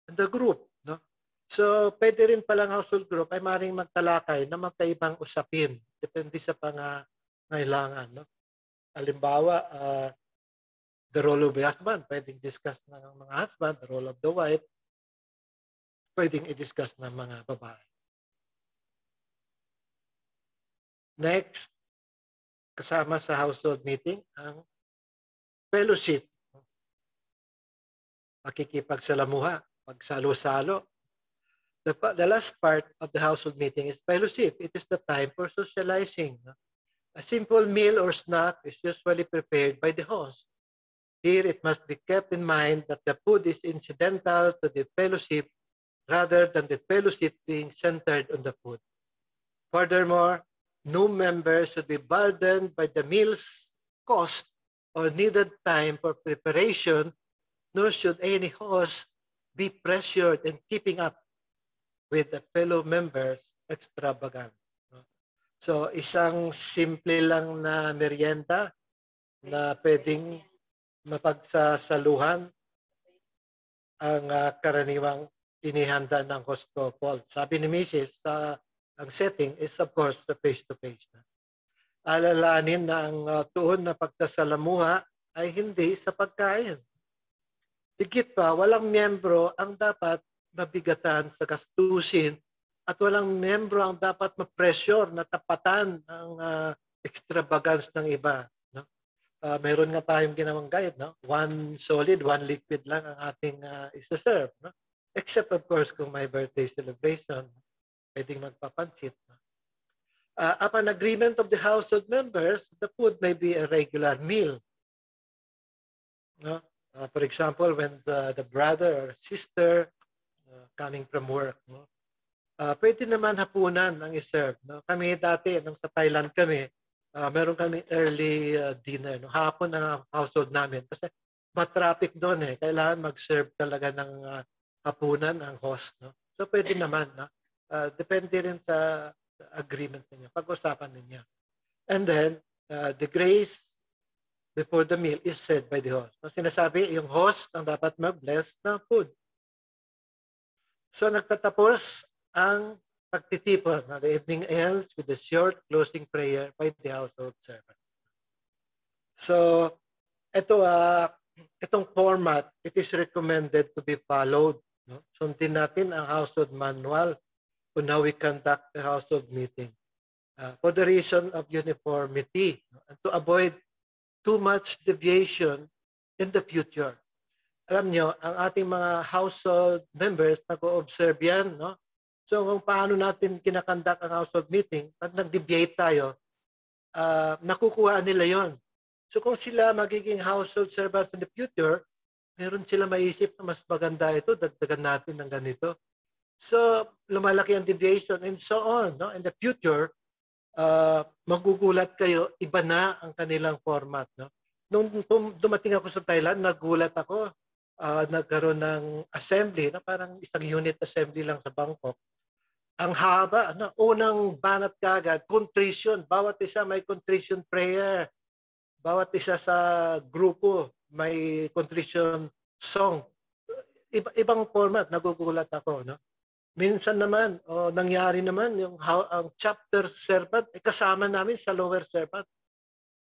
in the group. No? So pwede rin palang household group ay maaaring magtalakay ng magkaibang usapin, depende sa pangangailangan. No? Halimbawa, the role of the husband, pwedeng discuss ng mga husband, the role of the wife, pwedeng i-discuss ng mga babae. Next, kasama sa household meeting, ang fellowship. Makikipagsalamuha, pagsalo-salo. The last part of the household meeting is fellowship. It is the time for socializing. A simple meal or snack is usually prepared by the host. Here, it must be kept in mind that the food is incidental to the fellowship rather than the fellowship being centered on the food. Furthermore, no member should be burdened by the meal's cost or needed time for preparation, nor should any host be pressured in keeping up with the fellow members' extravagance. So, isang simple lang na merienda na pwedeng mapagsasaluhan ang karaniwang inihanda ng host couple. Sabi ni Mrs., ang setting is of course the face-to-face. Alalahanin na ang tuon na pagsasalamuha ay hindi sa pagkain. Higit pa, walang miyembro ang dapat mabigatan sa gastusin at walang miyembro ang dapat ma-pressure na tapatan ang extravagance ng iba. No? Meron nga tayong ginawang guide, no? One solid, one liquid lang ang ating isa-serve. No? Except of course kung may birthday celebration, pwedeng magpapansit. No? Upon agreement of the household members, the food may be a regular meal. No? For example, when the brother or sister coming from work, no? Pwede naman hapunan ang iserve. No? Kami dati, nung sa Thailand kami, meron kami early dinner. No? Hapon ang household namin. Kasi matraffic doon eh. Kailangan mag-serve talaga ng hapunan ang host. No? So pwede naman. No? Depende rin sa agreement ninyo. Pag-usapan ninyo. And then, the grace before the meal is said by the host. No? Sinasabi, yung host ang dapat mag-bless ng food. So nagtatapos ang pagtitipon. The evening ends with a short closing prayer by the household servant. So, itong format, it is recommended to be followed. No? Sundin natin ang household manual on how we conduct a household meeting for the reason of uniformity, no? And to avoid too much deviation in the future. Alam nyo, ang ating mga household members, nag-o-observe yan, no? So kung paano natin kinakandak ang household meeting, pag nag-deviate tayo, nakukuha nila yon. So kung sila magiging household servants in the future, meron sila maisip na mas maganda ito, dagdagan natin ng ganito. So lumalaki ang deviation and so on. No? In the future, magugulat kayo, iba na ang kanilang format. No? Nung dumating ako sa Thailand, nagulat ako. Nagkaroon ng assembly, na parang isang unit assembly lang sa Bangkok. Ang haba, unang banat kagad, contrition. Bawat isa may contrition prayer. Bawat isa sa grupo may contrition song. Ibang format, nagugulat ako. No? Minsan naman, nangyari naman, ang chapter servant, kasama namin sa lower servant.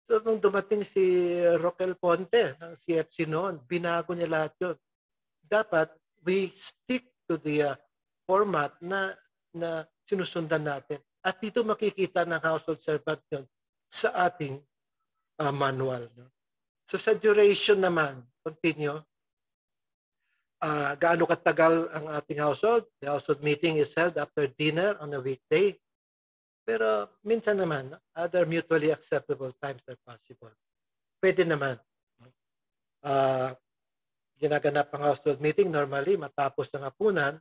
So nung dumating si Roquel Ponte ng CFC noon, binago niya lahat yun. Dapat we stick to the format na sinusundan natin. At dito makikita ng household servant yun sa ating manual. No? So sa duration naman, continue. Gaano katagal ang ating household? The household meeting is held after dinner on a weekday. Pero minsan naman, other mutually acceptable times are possible. Pwede naman. Ginaganap ang household meeting normally matapos ng hapunan.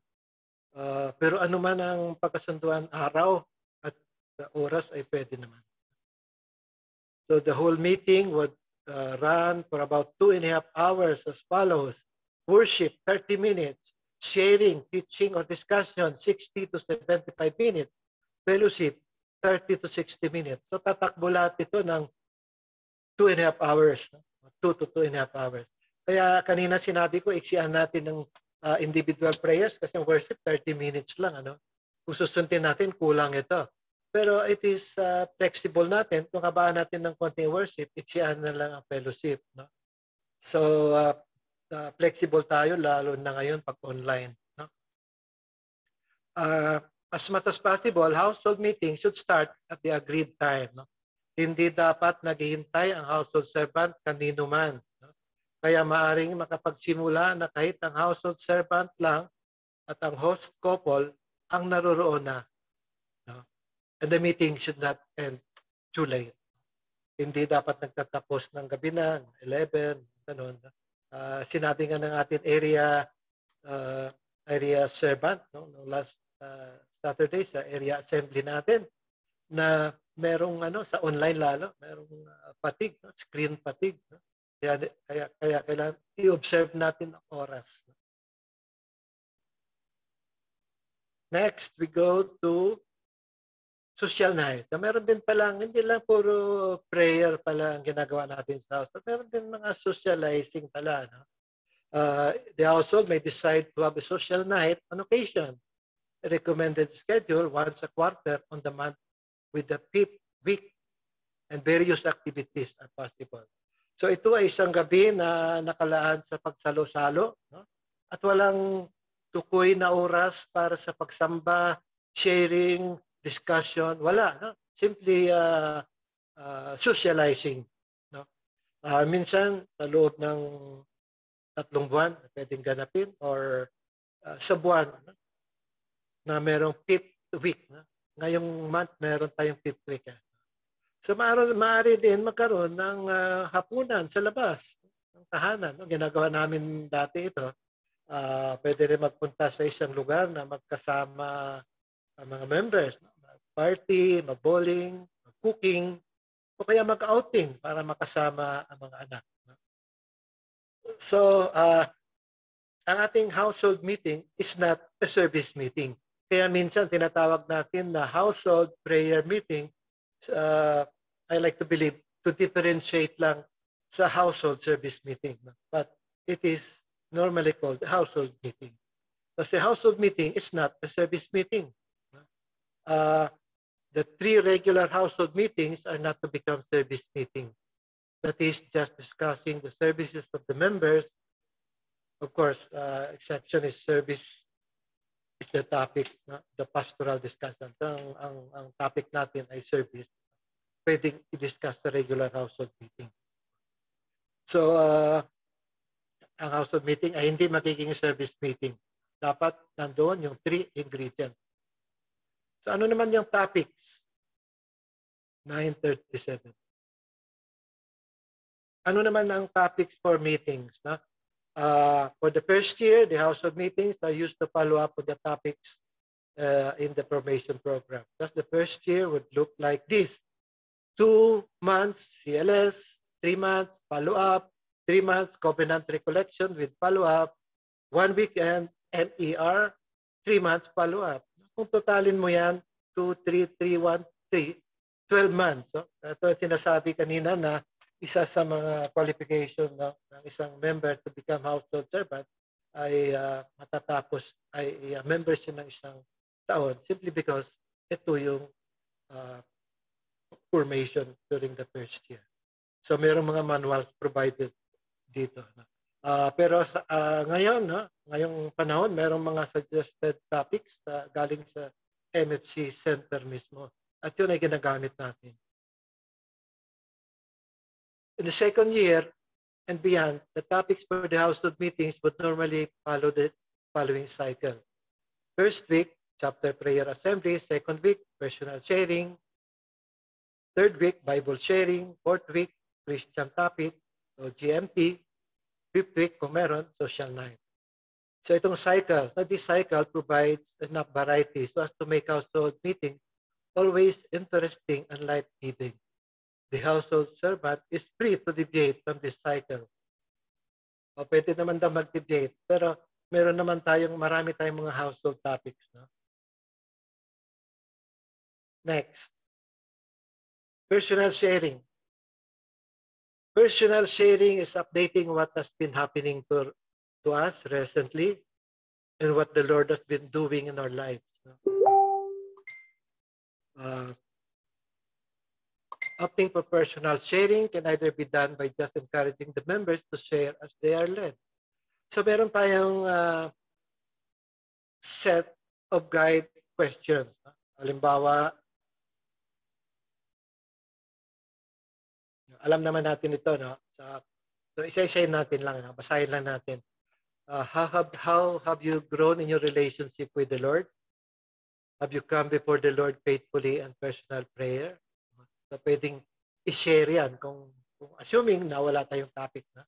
Pero ano man ang pagkasunduan araw at oras ay pwede naman. So the whole meeting would run for about 2.5 hours as follows. Worship, 30 minutes. Sharing, teaching, or discussion, 60 to 75 minutes. Fellowship, 30 to 60 minutes. So tatakbo lahat ito ng 2.5 hours. 2 to 2.5 hours. Kaya kanina sinabi ko, iksian natin ng individual prayers kasi worship 30 minutes lang. Ano? Kung susundin natin, kulang ito. Pero it is flexible natin. Kung kabaan natin ng konting worship, iksian na lang ang fellowship. No? So, flexible tayo lalo na ngayon pag online. No? As much as possible, household meeting should start at the agreed time. No? Hindi dapat naghihintay ang household servant kanino man. No? Kaya maaring makapagsimula na kahit ang household servant lang at ang host couple ang naroroon na. No? And the meeting should not end too late. Hindi dapat nagtatapos ng gabi na, 11, ganun. Sinabi nga ng ating area servant, no, last Saturday sa area assembly natin, na merong sa online lalo, merong fatigue, no, screen fatigue. No? Kaya kailangan i-observe natin ang oras. No? Next, we go to social night. So, meron din palang, hindi lang puro prayer pala ang ginagawa natin sa house. Meron din mga socializing pala. No? The household may decide to have a social night on occasion. A recommended schedule once a quarter on the month with the fifth week and various activities are possible. So ito ay isang gabi na nakalaan sa pagsalo-salo. No? At walang tukoy na oras para sa pagsamba, sharing, discussion, wala. No? Simply socializing. No? Minsan, sa loob ng 3 buwan, pwedeng ganapin or sa buwan no? Na merong 5th week. No? Ngayong month, meron tayong 5th week. So maaari din magkaroon ng hapunan sa labas ng tahanan. No? Ginagawa namin dati ito. Pwede rin magpunta sa isang lugar na magkasama ang mga members. No? Party, mag-bowling, mag-cooking, o kaya mag-outing para makasama ang mga anak. So, ang ating household meeting is not a service meeting. Kaya minsan tinatawag natin na household prayer meeting. I like to believe to differentiate lang sa household service meeting. But it is normally called a household meeting. Kasi household meeting is not a service meeting. The 3 regular household meetings are not to become service meeting. That is just discussing the services of the members. Of course, exception is service is the topic, the pastoral discussion. Ang topic natin ay service. Pwedeng i-discuss sa regular household meeting. So, ang household meeting ay hindi magiging service meeting. Dapat nandoon yung 3 ingredients. So ano naman yung topics? 9:37. Ano naman ang topics for meetings? No? For the first year, the household meetings are used to follow up with the topics in the formation program. Thus, the first year would look like this. 2 months CLS, 3 months follow-up, 3 months covenant recollection with follow-up, 1 weekend MER, 3 months follow-up. Kung totalin mo yan, 2, 3, 3, 1, 3, 12 months. So, ito sinasabi kanina na isa sa mga qualification ng isang member to become household servant ay matatapos, ay member siya ng isang taon simply because ito yung formation during the first year. So, mayroong mga manuals provided dito. Pero ngayon, ngayong panahon, mayroong mga suggested topics galing sa MFC Center mismo. At yun ay ginagamit natin. In the second year and beyond, the topics for the household meetings would normally follow the following cycle. First week, chapter prayer assembly. Second week, personal sharing. Third week, Bible sharing. Fourth week, Christian topic o GMT. Fifth week, kung meron, social night. So itong cycle, this cycle provides enough variety so as to make household meeting always interesting and life-giving. The household servant is free to deviate from this cycle. O pwede naman daw mag-deviate, pero meron naman marami tayong mga household topics. No? Next, Personal sharing. Personal sharing is updating what has been happening to us recently and what the Lord has been doing in our lives. Opting for personal sharing can either be done by just encouraging the members to share as they are led. So meron tayong set of guide questions. Halimbawa, alam naman natin ito, no? So isa-isayin natin lang, no? Basahin lang natin. How have you grown in your relationship with the Lord? Have you come before the Lord faithfully and personal prayer? So pwedeng i-share yan kung assuming na wala tayong topic na.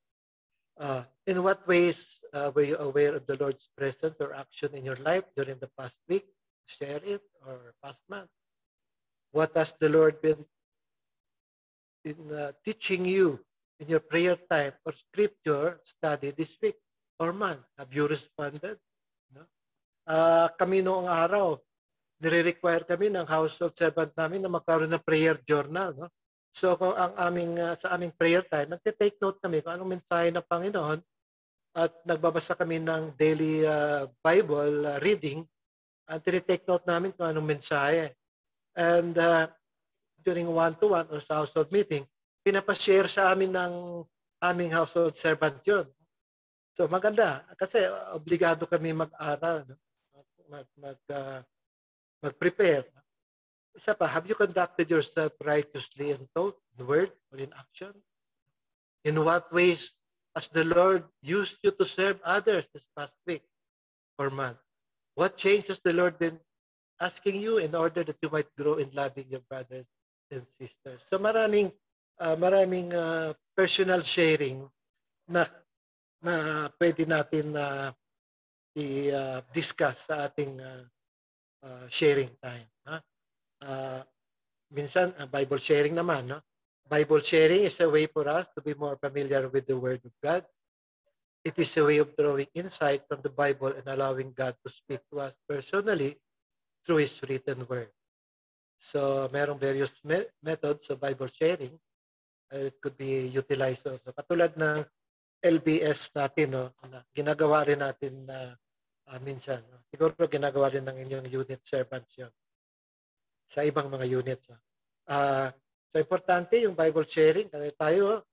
In what ways were you aware of the Lord's presence or action in your life during the past week? Share it, or past month. What has the Lord been teaching you in your prayer time or scripture study this week or month? Have you responded? No? Kami noong araw, nire-require kami ng household servant namin na magkaroon ng prayer journal. No? So kung ang sa aming prayer time, nagte-take note kami kung anong mensahe ng Panginoon at nagbabasa kami ng daily Bible reading at tine-take note namin kung anong mensahe. And during one-to-one or sa household meeting, pinapashare sa amin ng aming household servant yun. So maganda kasi obligado kami mag-aral, no? Mag-prepare. Isa pa, have you conducted yourself righteously in thought, in word, or in action? In what ways has the Lord used you to serve others this past week or month? What change has the Lord been asking you in order that you might grow in loving your brothers and sisters? So maraming personal sharing na pwede natin i-discuss sa ating sharing time. Minsan, Bible sharing naman. No? Bible sharing is a way for us to be more familiar with the Word of God. It is a way of drawing insight from the Bible and allowing God to speak to us personally through His written Word. So, merong various methods of Bible sharing. It could be utilized also. Katulad ng LBS natin, no? Ginagawa rin natin minsan. No? Siguro ginagawa rin ng inyong unit servants yun sa ibang mga units. So, importante yung Bible sharing. Kasi tayo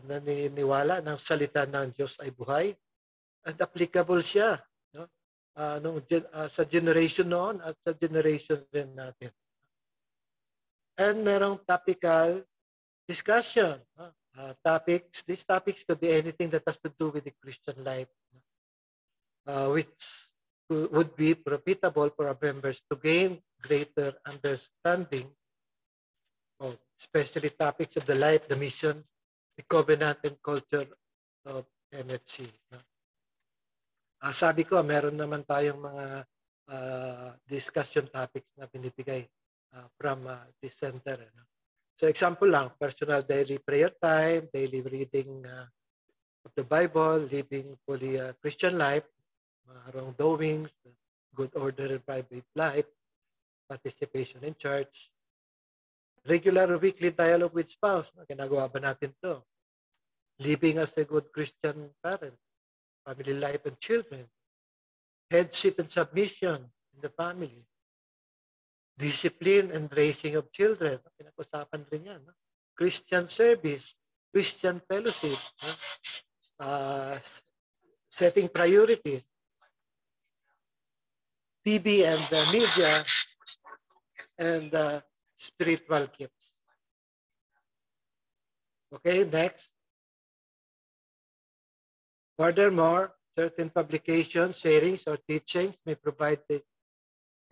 naniniwala ng salita ng Diyos ay buhay and applicable siya, no? Sa generation noon at sa generation din natin. And merong topical discussion. Topics. These topics could be anything that has to do with the Christian life, which would be profitable for our members to gain greater understanding of especially topics of the life, the mission, the covenant, and culture of MFC. Sabi ko, meron naman tayong mga discussion topics na binibigay from this center. So example lang, personal daily prayer time, daily reading of the Bible, living fully Christian life, wrongdoings, good order and private life, participation in church, regular weekly dialogue with spouse. Ginagawa ba natin to? Living as a good Christian parent, family life and children, headship and submission in the family, discipline and raising of children. Pinag-usapan rin yan. No? Christian service, Christian fellowship, no? Setting priorities, TV and media, and spiritual gifts. Okay, next. Furthermore, certain publications, sharings, or teachings may provide the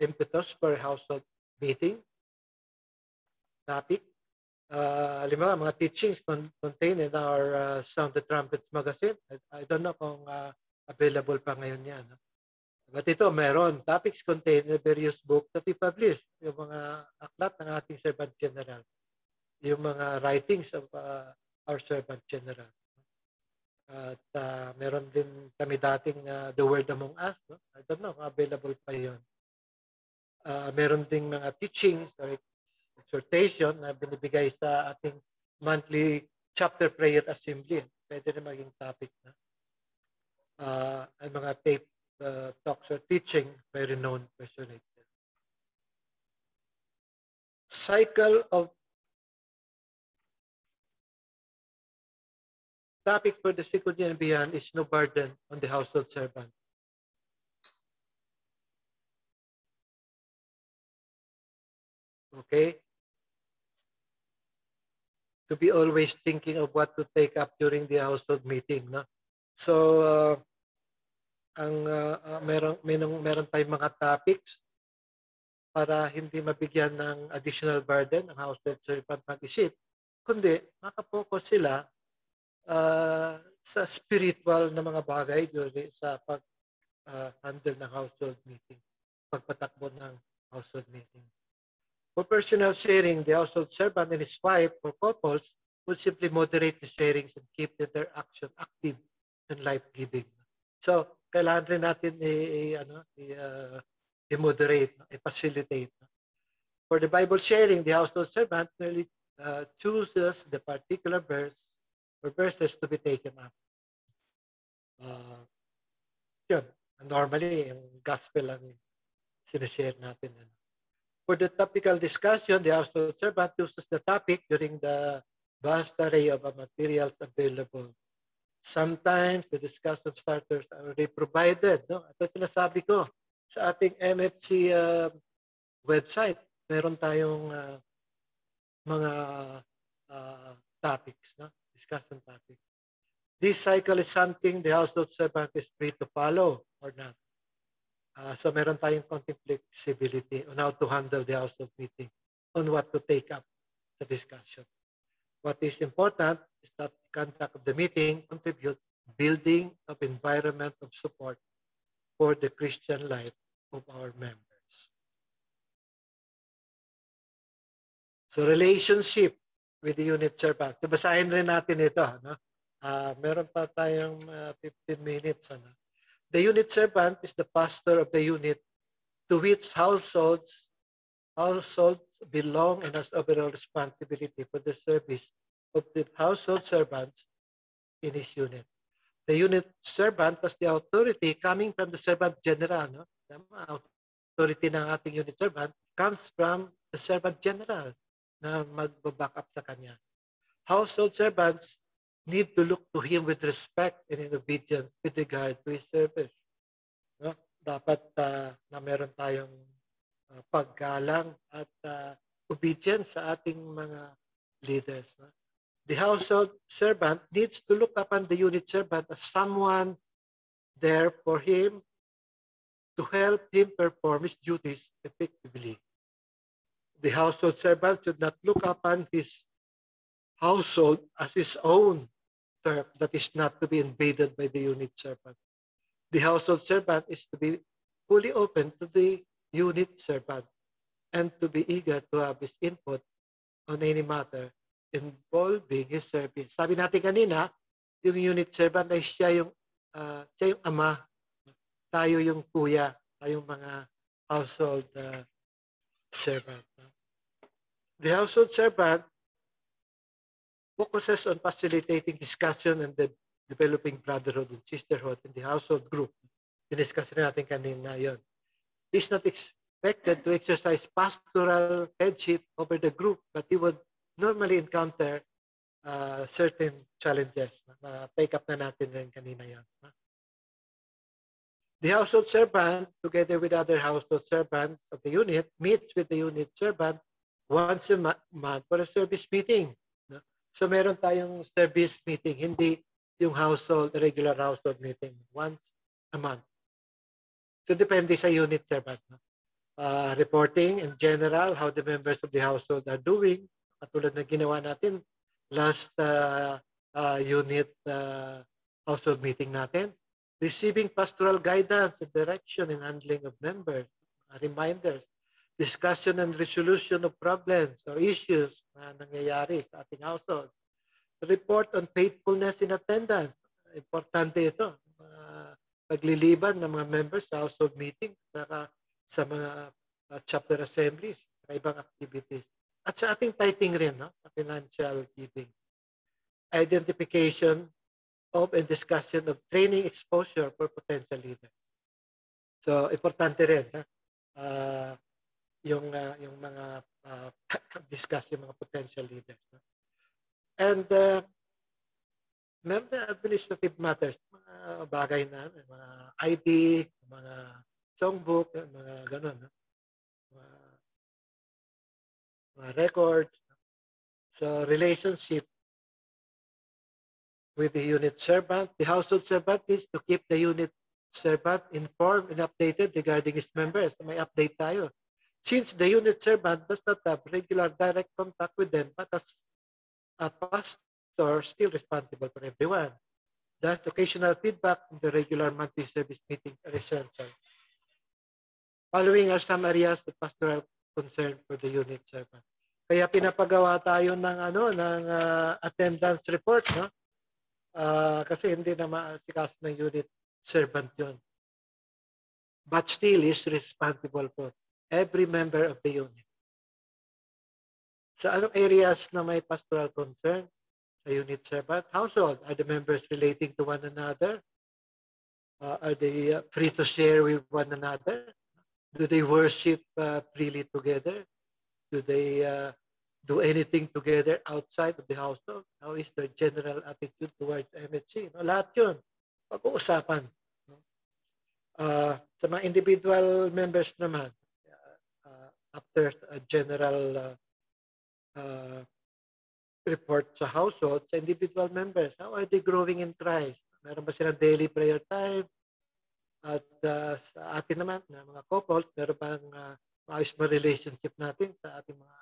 impetus for household meeting. Topic. Halimbawa, mga teachings contained in our Sound the Trumpets magazine. I don't know kung available pa ngayon yan. No? But ito, meron. Topics contained in various books that we publish. Yung mga aklat ng ating Servant General. Yung mga writings of our Servant General. At meron din kami dating The Word Among Us. No? I don't know kung available pa yun. Meron ding mga teachings or exhortation na binibigay sa ating monthly chapter prayer assembly. Pwede na maging topic na. Ang mga tape talks or teaching by renowned personages. Cycle of topic for the second year and beyond is no burden on the household servant. Okay? To be always thinking of what to take up during the household meeting. No? So, meron tayong mga topics para hindi mabigyan ng additional burden ang household servant mag-isip, kundi makapokus sila sa spiritual na mga bagay sa pag-handle ng household meeting, pagpatakbo ng household meeting. For personal sharing, the household servant and his wife or couples would simply moderate the sharings and keep the interaction active and life-giving. So, kailangan rin natin i-moderate, i-facilitate. For the Bible sharing, the household servant merely chooses the particular verse or verses to be taken up. Yun. Normally, yung gospel ang sinashare natin. For the topical discussion, the household servant chooses the topic during the vast array of materials available. Sometimes the discussion starters are already provided. No? Ito sinasabi ko, sa ating MFC website, meron tayong mga topics, no? Discussion topics. This cycle is something the household servant is free to follow or not. So meron tayong konting flexibility on how to handle the household meeting, on what to take up sa discussion. What is important is that the conduct of the meeting contributes building of environment of support for the Christian life of our members. So relationship with the unit servant. So basahin rin natin ito. No? Meron pa tayong 15 minutes. Ano? The unit servant is the pastor of the unit to which households belong and has overall responsibility for the service of the household servants in his unit. The unit servant has the authority coming from the servant general. No? The authority ng ating unit servant comes from the servant general na mag-back up sa kanya. Household servants need to look to him with respect and in obedience with regard to his service. No? Dapat na meron tayong paggalang at obedience sa ating mga leaders. No? The household servant needs to look upon the unit servant as someone there for him to help him perform his duties effectively. The household servant should not look upon his household as his own turf that is not to be invaded by the unit servant. The household servant is to be fully open to the unit servant and to be eager to have his input on any matter involving his service. Sabi natin kanina, yung unit servant ay siya yung ama, tayo yung kuya, tayong mga household servant. The household servant focuses on facilitating discussion and the developing brotherhood and sisterhood in the household group. Diniscuss rin natin kanina yun. He is not expected to exercise pastoral headship over the group, but he would normally encounter certain challenges na take up na natin rin kanina yan. The household servant, together with other household servants of the unit, meets with the unit servant once a month for a service meeting. So meron tayong service meeting, hindi yung regular household meeting, once a month. So depende sa unit servant. Reporting in general, how the members of the household are doing, katulad na ginawa natin last unit household meeting natin. Receiving pastoral guidance and direction in handling of members, reminders, discussion and resolution of problems or issues na nangyayari sa ating household. Report on faithfulness in attendance. Importante ito. Pagliliban ng mga members sa household meeting, sa mga chapter assemblies, sa ibang activities. At sa ating tithing rin, no? Sa financial giving. Identification of and discussion of training exposure for potential leaders. So, importante rin, ha? Yung mga discuss yung mga potential leaders. No? And meron na administrative matters, mga bagay na, mga ID, mga songbook, mga gano'n. No? Mga records. So, relationship with the unit servant. The household servant needs to keep the unit servant informed and updated regarding his members. May update tayo. Since the unit servant does not have regular direct contact with them, but as a pastor, still responsible for everyone. Thus, occasional feedback from the regular monthly service meeting are essential. Following are some areas of pastoral concern for the unit servant. Kaya pinapagawa tayo ng attendance report, no? Kasi hindi na maasikaso ng unit servant yun. But still is responsible for every member of the unit. Sa anong areas na may pastoral concern sa unit servant? Household, are the members relating to one another? Are they free to share with one another? Do they worship freely together? Do they do anything together outside of the household? How is their general attitude towards MHC? No, lahat yun, pag-uusapan. No? Sa mga individual members naman, after a general report sa household, sa individual members, how are they growing in Christ? Meron ba silang daily prayer time? At sa atin naman, na mga couples, meron bang maayos na relationship natin sa ating mga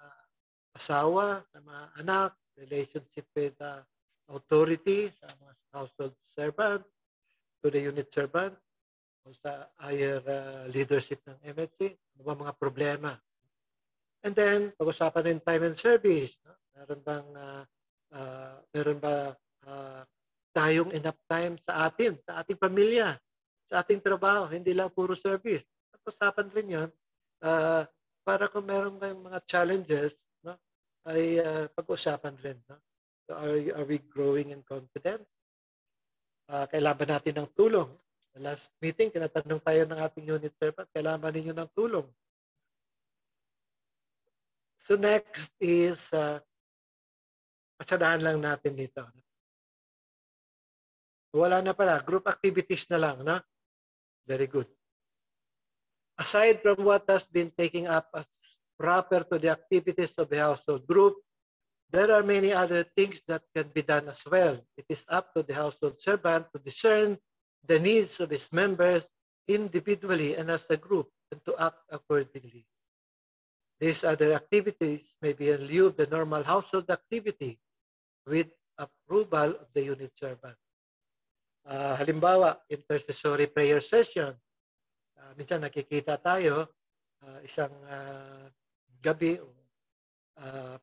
asawa, sa mga anak, relationship with authority, sa mga household servant, to the unit servant, o sa higher leadership ng MHC, ano ba mga problema? And then, pag-usapan rin time and service. No? Meron ba tayong enough time sa ating pamilya, sa ating trabaho, hindi lang puro service. Pag-usapan rin yun para kung meron kayong mga challenges, no, ay pag-usapan rin. No? So are we growing in confidence? Kailangan natin ng tulong. Sa last meeting, tinatanong tayo ng ating unit servant, kailangan ninyo ng tulong. So next is, pasadahan lang natin dito. Wala na pala, group activities na lang, no? Very good. Aside from what has been taken up as proper to the activities of the household group, there are many other things that can be done as well. It is up to the household servant to discern the needs of his members individually and as a group and to act accordingly. These other activities may be in lieu of the normal household activity with approval of the unit servant. Halimbawa, intercessory prayer session. Minsan nakikita tayo isang gabi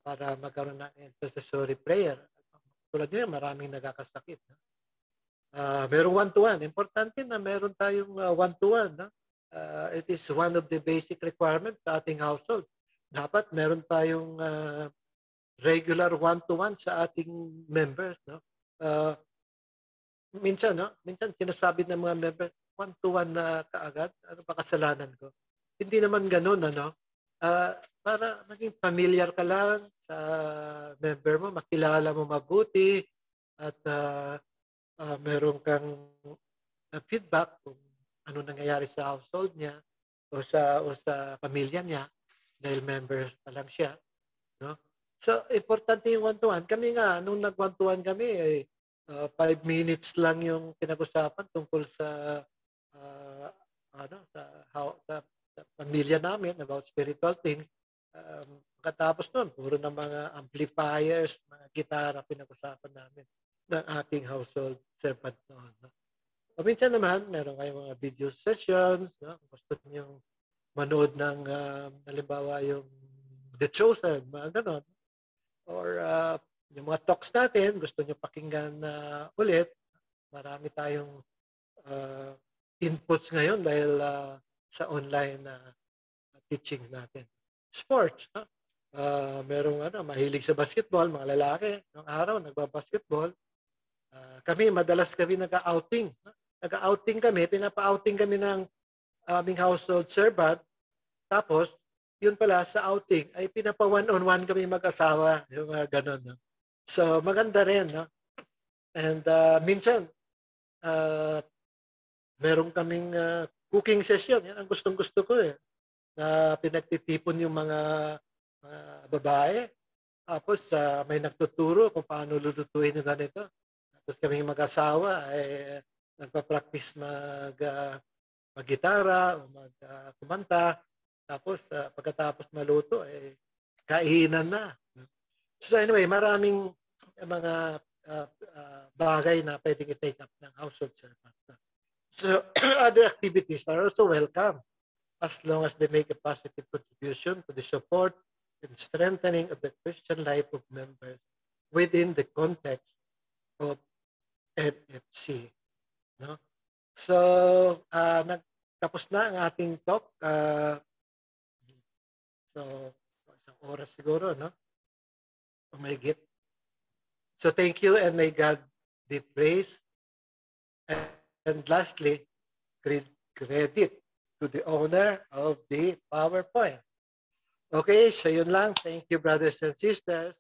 para magkaroon ng intercessory prayer. Tulad nyo, maraming nagkakasakit. Merong one-to-one. Importante na meron tayong one-to-one. No? It is one of the basic requirements sa ating household. Dapat meron tayong regular one-to-one sa ating members. No? Minsan sinasabi ng mga members, one-to-one na kaagad, ano ba kasalanan ko? Hindi naman ganun, ano? Para maging familiar ka lang sa member mo, makilala mo mabuti, at meron kang feedback kung ano nangyayari sa household niya o sa pamilya niya dahil member pa lang siya. No? So, importante yung one-to-one. Kami nga, nung nag-one-to-one kami, 5 minutes lang yung pinag-usapan tungkol sa pamilya namin about spiritual things. Katapos nun, puro ng mga amplifiers, mga gitara pinag-usapan namin ng aking household servant noon. No? O minsan naman, meron kayong mga video sessions. No? Gusto nyo manood ng, halimbawa, yung The Chosen, mga ganon. Or yung mga talks natin, gusto nyo pakinggan ulit. Marami tayong inputs ngayon dahil sa online teaching natin. Sports. No? merong mahilig sa basketball, mga lalaki, noong araw nagba-basketball. Kami, madalas kami nag-outing. Nag-outing kami, pinapa-outing kami ng aming household servant. Tapos, yun pala, sa outing, ay pinapa one-on-one kami mag-asawa. Yung mga ganun. No? So, maganda rin. No? And minsan, meron kaming cooking session. Yan ang gustong-gusto ko eh. Na pinagtitipon yung mga babae. Tapos may nagtuturo kung paano lulutuin yung ganito. Tapos kaming mag-asawa ay nagpa-practice mag-gitara o kumanta. Tapos pagkatapos maluto, kainan na. So anyway, maraming mga bagay na pwedeng i-take up ng household servant. So other activities are also welcome as long as they make a positive contribution to the support and strengthening of the Christian life of members within the context of NFC. No? So, tapos na ang ating talk. So, isang oras siguro, no? Umigit. So, thank you and may God be praised. And lastly, credit to the owner of the PowerPoint. Okay, so yun lang. Thank you, brothers and sisters.